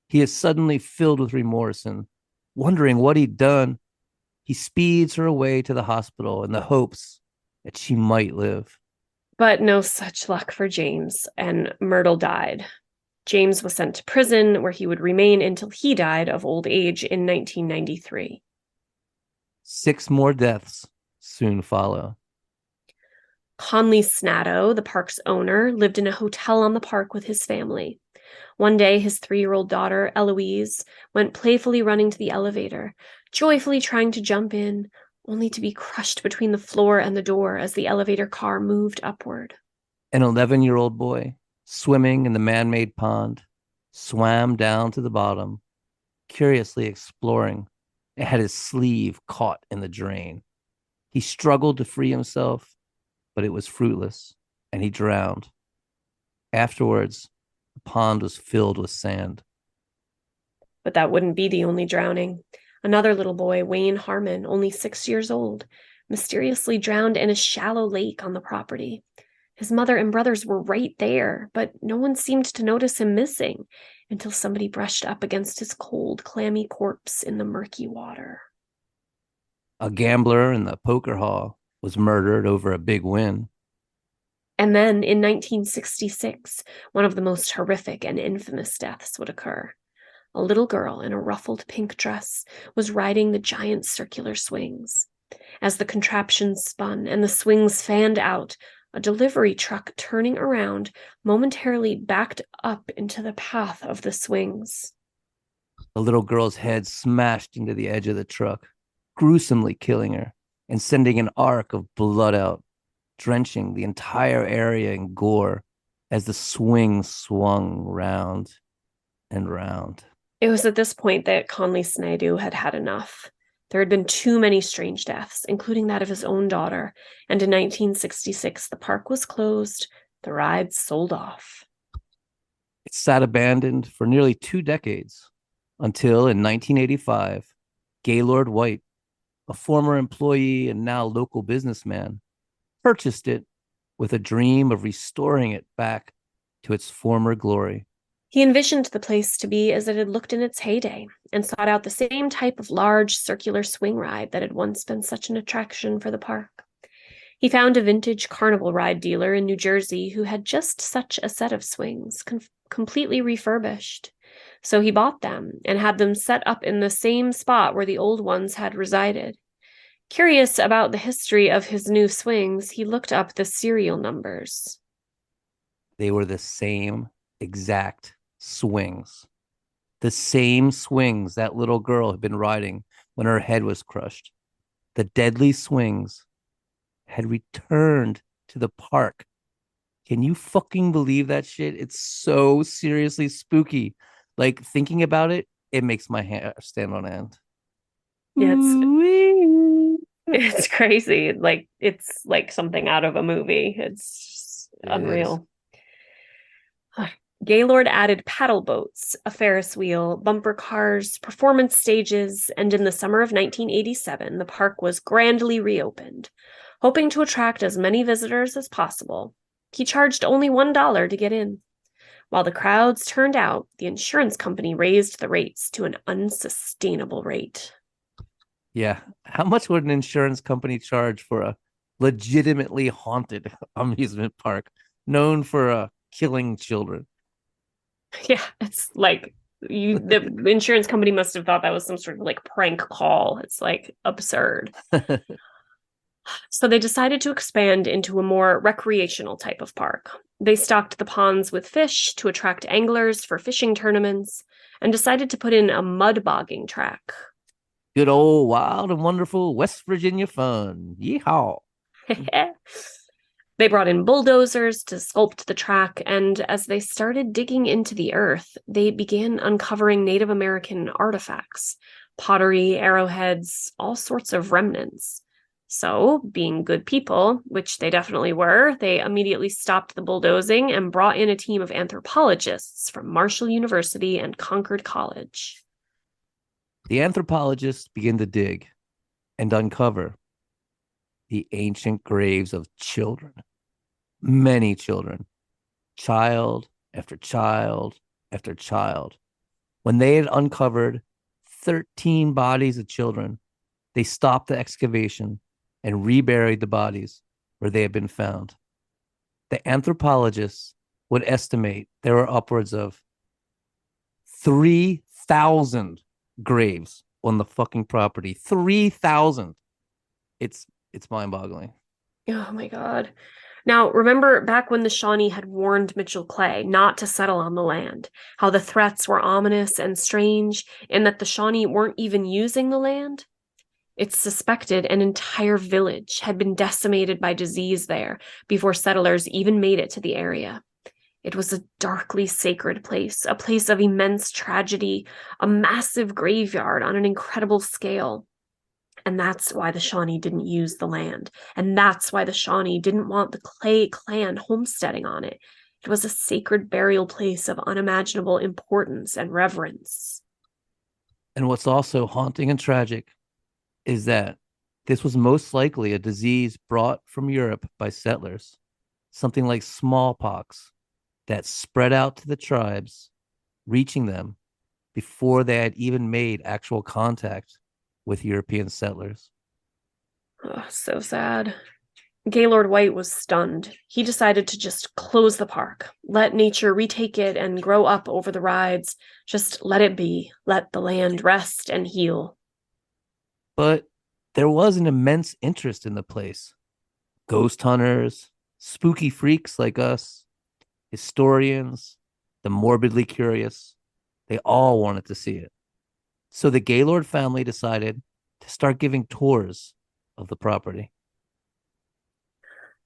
he is suddenly filled with remorse and, wondering what he'd done, he speeds her away to the hospital in the hopes that she might live. But no such luck for James, and Myrtle died. James was sent to prison, where he would remain until he died of old age in 1993. 6 more deaths soon follow. Conley Snatto, the park's owner, lived in a hotel on the park with his family. One day, his 3-year-old daughter, Eloise, went playfully running to the elevator, joyfully trying to jump in, only to be crushed between the floor and the door as the elevator car moved upward. An 11-year-old boy, swimming in the man-made pond, swam down to the bottom, curiously exploring, and had his sleeve caught in the drain. He struggled to free himself, but it was fruitless, and he drowned. Afterwards, the pond was filled with sand. But that wouldn't be the only drowning. Another little boy, Wayne Harmon, only 6 years old, mysteriously drowned in a shallow lake on the property. His mother and brothers were right there, but no one seemed to notice him missing until somebody brushed up against his cold, clammy corpse in the murky water. A gambler in the poker hall was murdered over a big win. And then in 1966, one of the most horrific and infamous deaths would occur. A little girl in a ruffled pink dress was riding the giant circular swings. As the contraption spun and the swings fanned out, a delivery truck turning around momentarily backed up into the path of the swings. The little girl's head smashed into the edge of the truck, gruesomely killing her and sending an arc of blood out, drenching the entire area in gore as the swing swung round and round. It was at this point that Conley Snaidu had had enough. There had been too many strange deaths, including that of his own daughter, and in 1966, the park was closed, the rides sold off. It sat abandoned for nearly 2 decades until in 1985, Gaylord White, a former employee and now local businessman, purchased it with a dream of restoring it back to its former glory. He envisioned the place to be as it had looked in its heyday and sought out the same type of large circular swing ride that had once been such an attraction for the park. He found a vintage carnival ride dealer in New Jersey who had just such a set of swings, completely refurbished. So he bought them and had them set up in the same spot where the old ones had resided. Curious about the history of his new swings, he looked up the serial numbers. They were the same exact swings. The same swings that little girl had been riding when her head was crushed. The deadly swings had returned to the park. Can you fucking believe that shit? It's so seriously spooky. Like, thinking about it, it makes my hair stand on end. Yeah, it's crazy. Like, it's like something out of a movie. It's unreal. Gaylord added paddle boats, a Ferris wheel, bumper cars, performance stages, and in the summer of 1987, the park was grandly reopened. Hoping to attract as many visitors as possible, he charged only $1 to get in. While the crowds turned out, the insurance company raised the rates to an unsustainable rate. Yeah. How much would an insurance company charge for a legitimately haunted amusement park known for killing children? Yeah, it's like the insurance company must have thought that was some sort of like prank call. It's like absurd. So they decided to expand into a more recreational type of park. They stocked the ponds with fish to attract anglers for fishing tournaments and decided to put in a mud bogging track. Good old wild and wonderful West Virginia fun. Yeehaw. They brought in bulldozers to sculpt the track, and as they started digging into the earth, they began uncovering Native American artifacts, pottery, arrowheads, all sorts of remnants. So, being good people, which they definitely were, they immediately stopped the bulldozing and brought in a team of anthropologists from Marshall University and Concord College. The anthropologists begin to dig and uncover the ancient graves of children, many children, child after child after child. When they had uncovered 13 bodies of children, they stopped the excavation and reburied the bodies where they had been found. The anthropologists would estimate there were upwards of 3,000 graves on the fucking property. 3,000. It's mind-boggling. Oh my God. Now, remember back when the Shawnee had warned Mitchell Clay not to settle on the land, how the threats were ominous and strange, and that the Shawnee weren't even using the land? It's suspected an entire village had been decimated by disease there before settlers even made it to the area. It was a darkly sacred place, a place of immense tragedy, a massive graveyard on an incredible scale. And that's why the Shawnee didn't use the land. And that's why the Shawnee didn't want the Clay clan homesteading on it. It was a sacred burial place of unimaginable importance and reverence. And what's also haunting and tragic is that this was most likely a disease brought from Europe by settlers, something like smallpox that spread out to the tribes, reaching them before they had even made actual contact with European settlers. Oh, so sad. Gaylord White was stunned. He decided to just close the park, let nature retake it and grow up over the rides. Just let it be. Let the land rest and heal. But there was an immense interest in the place. Ghost hunters, spooky freaks like us, historians, the morbidly curious, they all wanted to see it. So the Gaylord family decided to start giving tours of the property.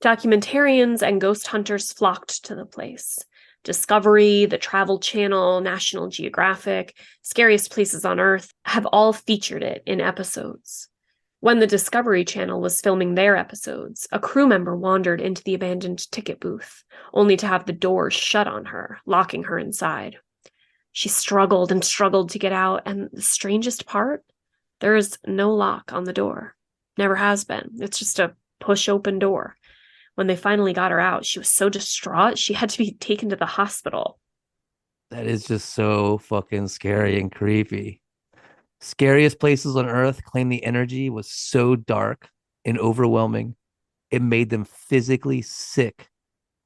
Documentarians and ghost hunters flocked to the place. Discovery, the Travel Channel, National Geographic, Scariest Places on Earth have all featured it in episodes. When the Discovery Channel was filming their episodes, a crew member wandered into the abandoned ticket booth, only to have the doors shut on her, locking her inside. She struggled and struggled to get out, and the strangest part? There is no lock on the door. Never has been. It's just a push-open door. When they finally got her out, she was so distraught, she had to be taken to the hospital. That is just so fucking scary and creepy. Scariest Places on Earth claim the energy was so dark and overwhelming, it made them physically sick,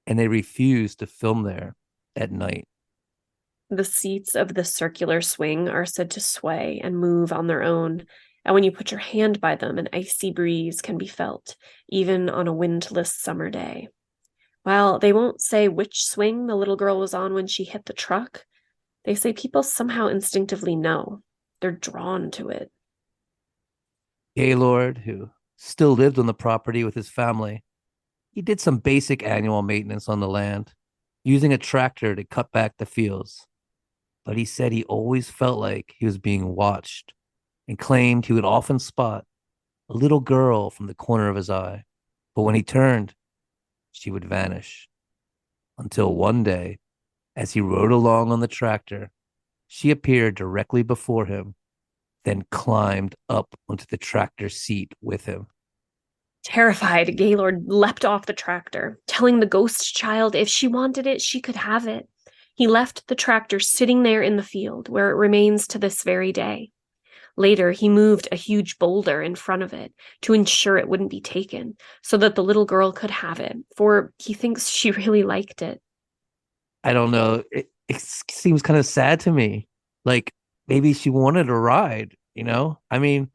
and they refused to film there at night. The seats of the circular swing are said to sway and move on their own, and when you put your hand by them, an icy breeze can be felt, even on a windless summer day. While they won't say which swing the little girl was on when she hit the truck, they say people somehow instinctively know. They're drawn to it. Gaylord, who still lived on the property with his family, he did some basic annual maintenance on the land, using a tractor to cut back the fields. But he said he always felt like he was being watched and claimed he would often spot a little girl from the corner of his eye. But when he turned, she would vanish. Until one day, as he rode along on the tractor, she appeared directly before him, then climbed up onto the tractor seat with him. Terrified, Gaylord leapt off the tractor, telling the ghost child if she wanted it, she could have it. He left the tractor sitting there in the field, where it remains to this very day. Later, he moved a huge boulder in front of it to ensure it wouldn't be taken, so that the little girl could have it, for he thinks she really liked it. I don't know. It seems kind of sad to me. Like maybe she wanted a ride, you know? I mean,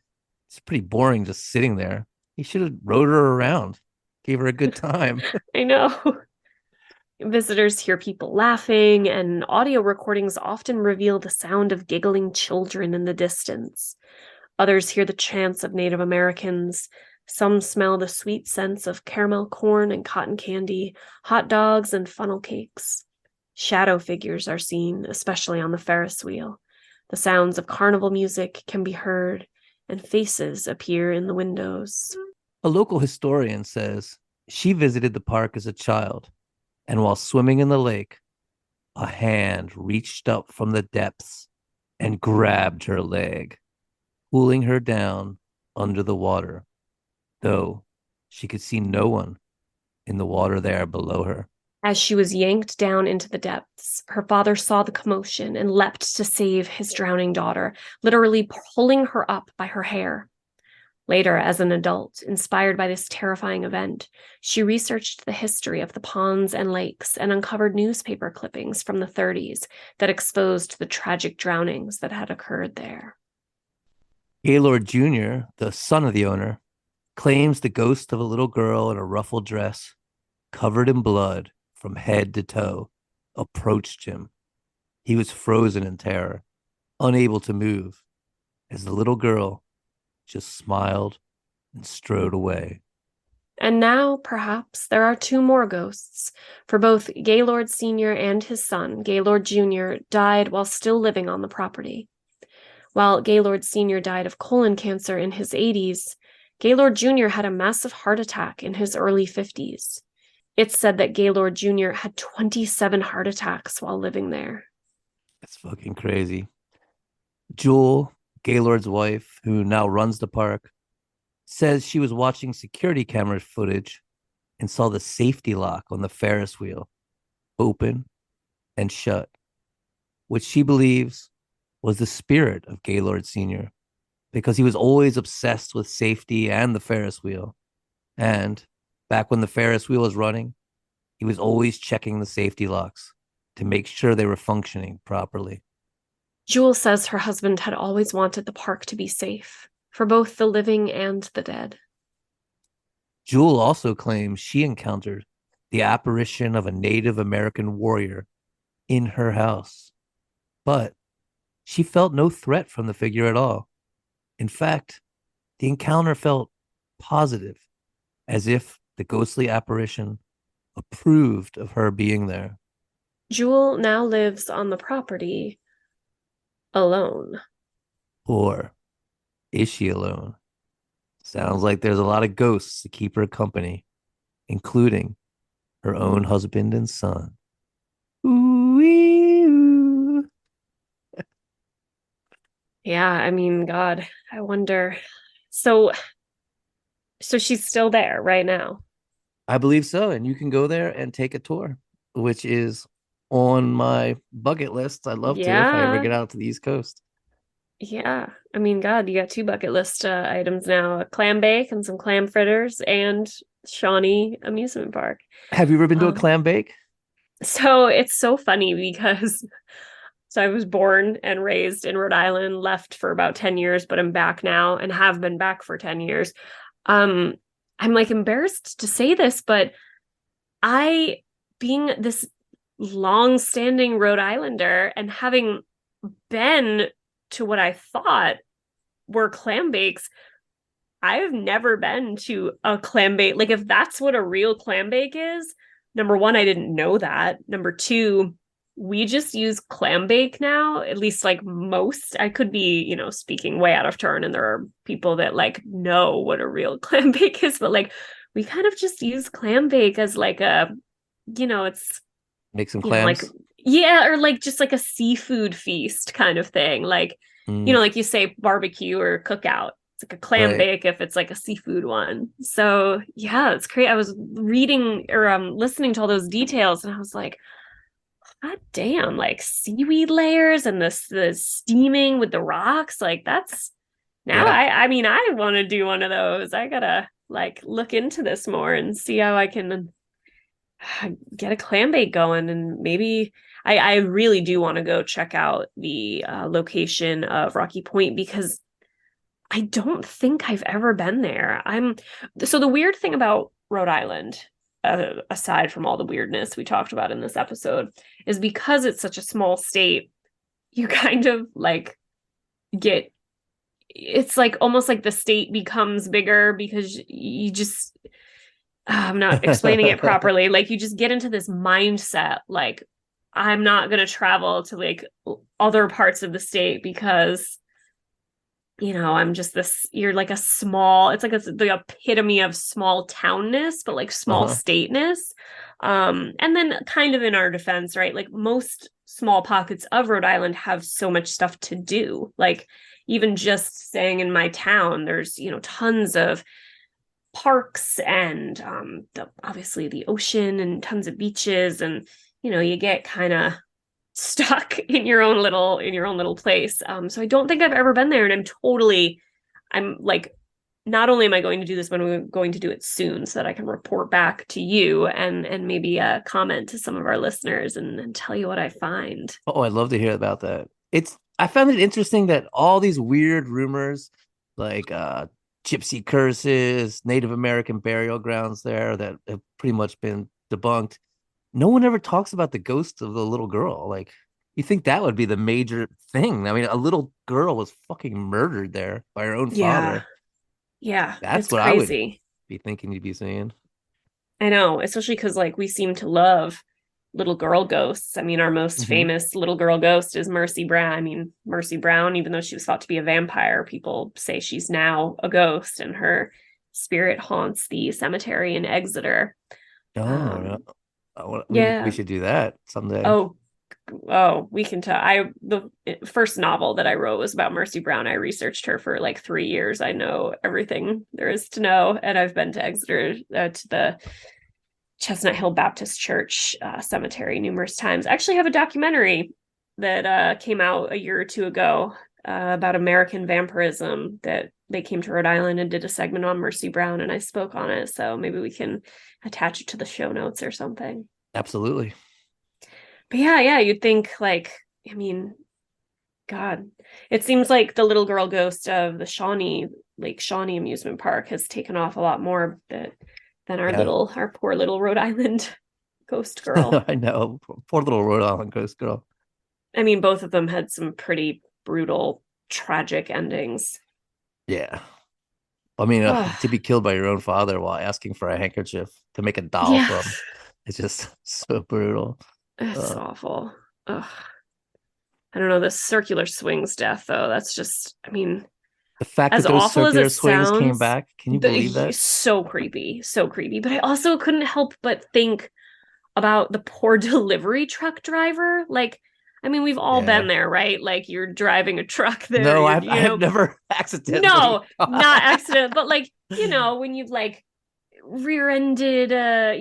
it's pretty boring just sitting there. He should have rode her around, gave her a good time. I know. Visitors hear people laughing, and audio recordings often reveal the sound of giggling children in the distance. Others hear the chants of Native Americans. Some smell the sweet scents of caramel corn and cotton candy, hot dogs and funnel cakes. Shadow figures are seen, especially on the Ferris wheel. The sounds of carnival music can be heard, and faces appear in the windows. A local historian says she visited the park as a child, and while swimming in the lake, a hand reached up from the depths and grabbed her leg, pulling her down under the water, though she could see no one in the water there below her. As she was yanked down into the depths, her father saw the commotion and leapt to save his drowning daughter, literally pulling her up by her hair. Later, as an adult, inspired by this terrifying event, she researched the history of the ponds and lakes and uncovered newspaper clippings from the 30s that exposed the tragic drownings that had occurred there. Gaylord Jr., the son of the owner, claims the ghost of a little girl in a ruffled dress, covered in blood from head to toe, approached him. He was frozen in terror, unable to move, as the little girl just smiled and strode away. And now, perhaps, there are two more ghosts, for both Gaylord Sr. and his son, Gaylord Jr., died while still living on the property. While Gaylord Sr. died of colon cancer in his 80s, Gaylord Jr. had a massive heart attack in his early 50s. It's said that Gaylord Jr. had 27 heart attacks while living there. That's fucking crazy. Jewel, Gaylord's wife, who now runs the park, says she was watching security camera footage and saw the safety lock on the Ferris wheel open and shut, which she believes was the spirit of Gaylord Sr., because he was always obsessed with safety and the Ferris wheel. And back when the Ferris wheel was running, he was always checking the safety locks to make sure they were functioning properly. Jewel says her husband had always wanted the park to be safe for both the living and the dead. Jewel also claims she encountered the apparition of a Native American warrior in her house, but she felt no threat from the figure at all. In fact, the encounter felt positive, as if the ghostly apparition approved of her being there. Jewel now lives on the property alone. Or is she alone? Sounds like there's a lot of ghosts to keep her company, including her own husband and son. Ooh-wee-oo. Yeah, I mean, God, I wonder. So she's still there right now. I believe so. And you can go there and take a tour, which is on my bucket list. I'd love to if I ever Yeah. get out to the East Coast. Yeah. I mean, God, you got two bucket list items now, a clam bake and some clam fritters and Shawnee Amusement Park. Have you ever been to a clam bake? So it's so funny because I was born and raised in Rhode Island, left for about 10 years, but I'm back now and have been back for 10 years. I'm like embarrassed to say this, but I, being this long-standing Rhode Islander and having been to what I thought were clam bakes, I've never been to a clam bake. Like, if that's what a real clam bake is, number one, I didn't know that. Number two, we just use clam bake now, at least like most. I could be, speaking way out of turn, and there are people that like know what a real clam bake is, but like we kind of just use clam bake as like a, it's Make some clams. like, yeah, or like just like a seafood feast kind of thing. Like, like you say barbecue or cookout. It's like a clam bake if it's like a seafood one. So yeah, it's great. I was reading or listening to all those details, and I was like, God damn, like seaweed layers and the steaming with the rocks. Like that's now I mean, I want to do one of those. I gotta like look into this more and see how I can get a clam bake going. And maybe I really do want to go check out the location of Rocky Point, because I don't think I've ever been there. So the weird thing about Rhode Island, aside from all the weirdness we talked about in this episode, is because it's such a small state, you kind of like get it's like almost like the state becomes bigger because you just I'm not explaining it properly. Like you just get into this mindset like I'm not going to travel to like other parts of the state because I'm just this, you're like a small, it's like the epitome of small townness, but like small Uh-huh. stateness. And then kind of in our defense, right? Like most small pockets of Rhode Island have so much stuff to do. Like even just staying in my town, there's, tons of parks and obviously the ocean and tons of beaches. And, you get kind of stuck in your own little place. So I don't think I've ever been there, and I'm like, not only am I going to do this, but I'm going to do it soon so that I can report back to you and maybe comment to some of our listeners and tell you what I find. Oh, I'd love to hear about that. I found it interesting that all these weird rumors, like gypsy curses, Native American burial grounds there that have pretty much been debunked. No one ever talks about the ghost of the little girl. Like, you think that would be the major thing? I mean, a little girl was fucking murdered there by her own Yeah, father. yeah, That's it's what I would crazy. be thinking you'd be saying. I know, especially because like we seem to love little girl ghosts. I mean, our most Hmm. famous little girl ghost is Mercy Brown. I mean, Mercy Brown, even though she was thought to be a vampire, people say she's now a ghost and her spirit haunts the cemetery in Exeter. Oh, no. Um, We yeah. should do that someday. Oh, oh, we can tell. The first novel that I wrote was about Mercy Brown. I researched her for like 3 years. I know everything there is to know, and I've been to Exeter to the Chestnut Hill Baptist Church cemetery numerous times. I actually have a documentary that came out a year or two ago about American vampirism that they came to Rhode Island and did a segment on Mercy Brown, and I spoke on it. So maybe we can attach it to the show notes or something. Absolutely. But yeah, you'd think like, I mean, God, it seems like the little girl ghost of the Lake Shawnee Amusement Park has taken off a lot more than Yeah. our poor little Rhode Island ghost girl. I know. Poor little Rhode Island ghost girl. I mean, both of them had some pretty brutal, tragic endings. Yeah. I mean, Oh, to be killed by your own father while asking for a handkerchief to make a doll yeah, from, it's just so brutal. it's Uh, awful. Ugh. I don't know, this circular swings death, though. That's just, I mean, the fact as that those awful as circular it swings came sounds, back, can you believe that? so creepy, so creepy. But I also couldn't help but think about the poor delivery truck driver. Like, I mean, we've all been Yeah. there, right? Like, you're driving a truck there, No, you're, I have never accidentally. no, not accident, but like, when you've like rear-ended,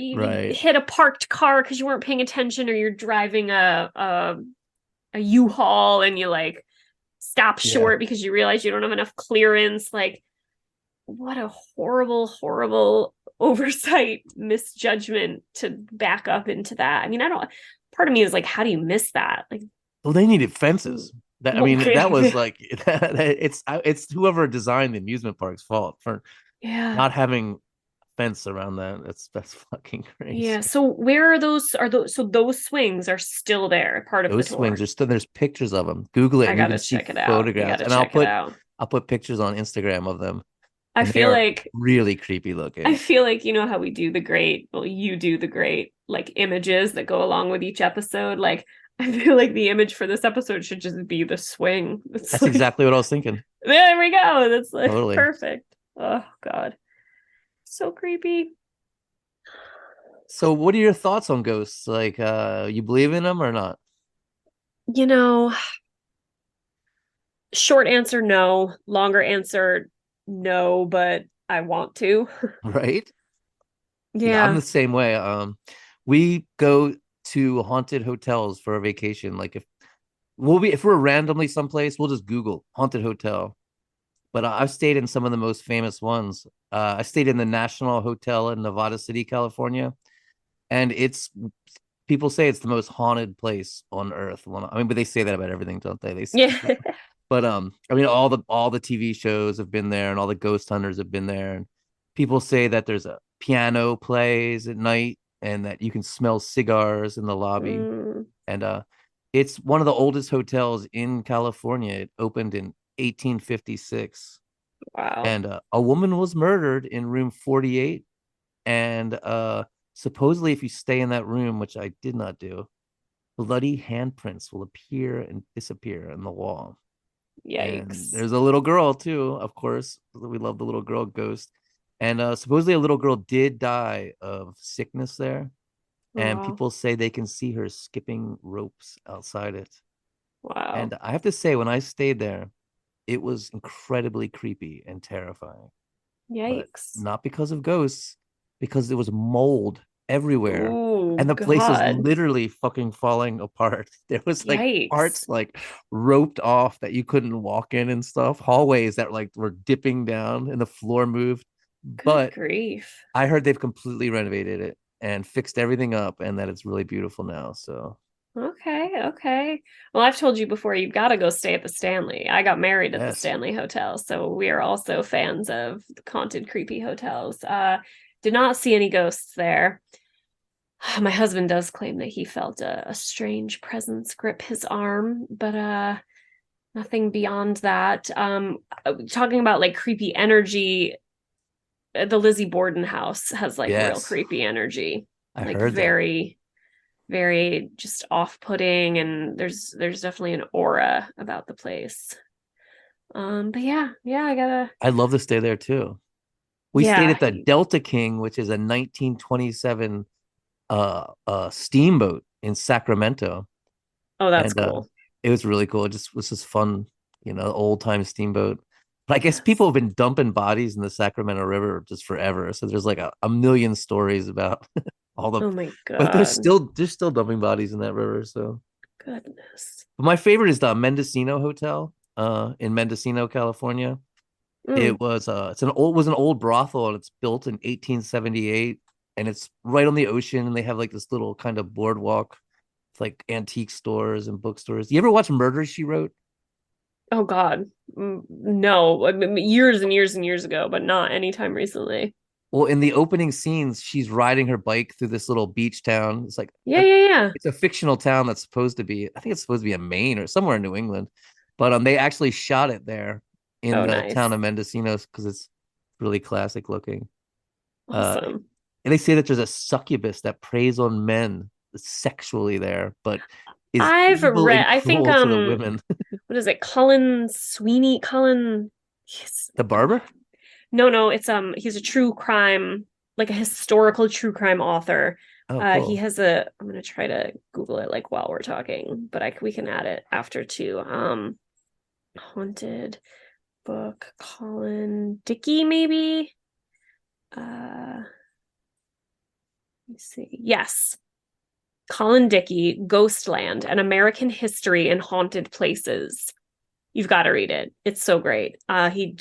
you Right. hit a parked car because you weren't paying attention, or you're driving a U-Haul and you like stop Yeah. short because you realize you don't have enough clearance. Like, what a horrible, horrible oversight, misjudgment to back up into that. I mean, I don't, part of me is like, how do you miss that? Like, Well, they needed fences. That I well, mean, that was like it's whoever designed the amusement park's fault for yeah. not having a fence around that. That's fucking Yeah. crazy. So where so those swings are still there, part of the Those swings tour. are still there's pictures of them. Google it I and you gotta can see check it out. I photographs. gotta And check it out. I'll put pictures on Instagram of them, I and they feel are like really creepy I looking. feel like how we do the great, well, you do the great like images that go along with each episode. Like I feel like the image for this episode should just be the swing. It's That's like exactly what I was thinking. there we go. That's like Totally. perfect. Oh God. So creepy. So, what are your thoughts on ghosts? Like, you believe in them or not? You know, short answer no, longer answer no, but I want to. Right? Yeah, I'm Yeah. the same way. We go to haunted hotels for a vacation. Like, if we're randomly someplace, we'll just Google haunted hotel. But I've stayed in some of the most famous ones. I stayed in the National Hotel in Nevada City, California, and it's people say it's the most haunted place on earth. Well, I mean, but they say that about everything, don't they? Yeah. But I mean, all the TV shows have been there, and all the ghost hunters have been there. And people say that there's a piano plays at night, and that you can smell cigars in the lobby. Mm, And it's one of the oldest hotels in California. It opened in 1856, wow. and a woman was murdered in room 48. And supposedly, if you stay in that room, which I did not do, bloody handprints will appear and disappear in the wall. And Yikes. there's a little girl too, of course. We love the little girl ghost. And supposedly a little girl did die of sickness there. Oh, And wow. people say they can see her skipping ropes outside it. Wow. And I have to say, when I stayed there, it was incredibly creepy and terrifying. But Yikes. not because of ghosts, because there was mold everywhere. Oh, And the place was God. literally fucking falling apart. There was like Yikes. parts like roped off that you couldn't walk in and stuff, hallways that like were dipping down and the floor moved. Good But grief. I heard they've completely renovated it and fixed everything up and that it's really beautiful now. So Okay, okay. Well, I've told you before, you've got to go stay at the Stanley. I got married at the yes. Stanley Hotel, so we are also fans of haunted, creepy hotels. Did not see any ghosts there. My husband does claim that he felt a strange presence grip his arm, but nothing beyond that. Talking about like creepy energy, the Lizzie Borden house has like real Yes. creepy energy, I like heard that. very just off-putting, and there's definitely an aura about the place. But yeah, I gotta, I'd love to stay there too. We stayed yeah. at the Delta King, which is a 1927 steamboat in Sacramento. Oh, that's And cool. it was really cool. It just was just fun, old time steamboat. But I guess people Yes. have been dumping bodies in the Sacramento River just forever. So there's like a million stories about all the Oh my but God. there's still dumping bodies in that river. So Goodness. but my favorite is the Mendocino Hotel in Mendocino, California. Mm. It's an old brothel and it's built in 1878 and it's right on the ocean and they have like this little kind of boardwalk with like antique stores and bookstores. You ever watch Murder She Wrote? Oh God. No, I mean, years and years and years ago, but not anytime recently. Well, in the opening scenes, she's riding her bike through this little beach town. Yeah, yeah, yeah. It's a fictional town that's supposed to be, I think it's supposed to be in Maine or somewhere in New England, but they actually shot it there in Oh, the town nice. of Mendocino because it's really classic looking. Uh, Awesome. and they say that there's a succubus that preys on men sexually there, but is I've evil read, and I think, cruel to the women. what is it? Colin Sweeney, Colin, yes. The barber? No, it's he's a true crime, like a historical true crime author. Oh, He cool. has I'm gonna try to Google it like while we're talking, but we can add it after too. Haunted book, Colin Dickey, maybe. Let me see. Yes. Colin Dickey, Ghostland, An American History in Haunted Places. You've got to read it. It's so great. He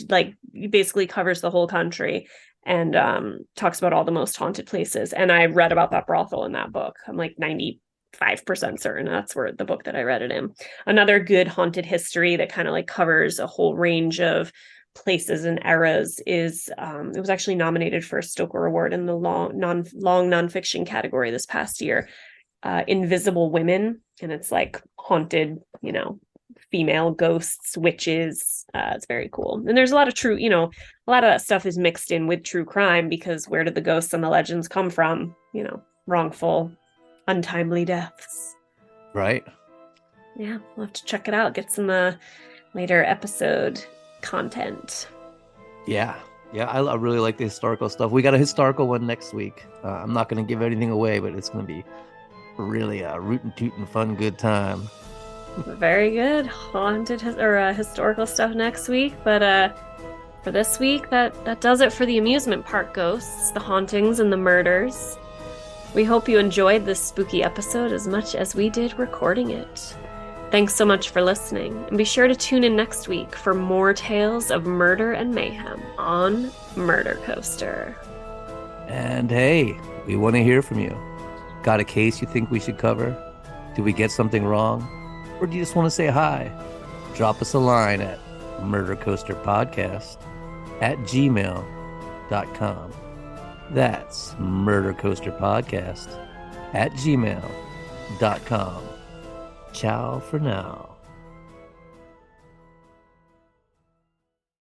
basically covers the whole country and talks about all the most haunted places. And I read about that brothel in that book. I'm like 95% certain that's where the book that I read it in. Another good haunted history that kind of like covers a whole range of places and eras is it was actually nominated for a Stoker Award in the long nonfiction category this past year. Invisible Women, and it's like haunted, female ghosts, witches. It's very cool. And there's a lot of a lot of that stuff is mixed in with true crime because where did the ghosts and the legends come from? Wrongful, untimely deaths. Right. Yeah, we'll have to check it out. Get some later episode content. Yeah. Yeah, I really like the historical stuff. We got a historical one next week. I'm not going to give anything away, but it's going to be really a rootin' tootin' fun good time. Very good. Haunted or historical stuff next week, but for this week, that does it for the amusement park ghosts, the hauntings, and the murders. We hope you enjoyed this spooky episode as much as we did recording it. Thanks so much for listening, and be sure to tune in next week for more tales of murder and mayhem on Murder Coaster. And hey, we want to hear from you. Got a case you think we should cover? Did we get something wrong? Or do you just want to say hi? drop us a line at murdercoasterpodcast@gmail.com. That's murdercoasterpodcast@gmail.com. Ciao for now.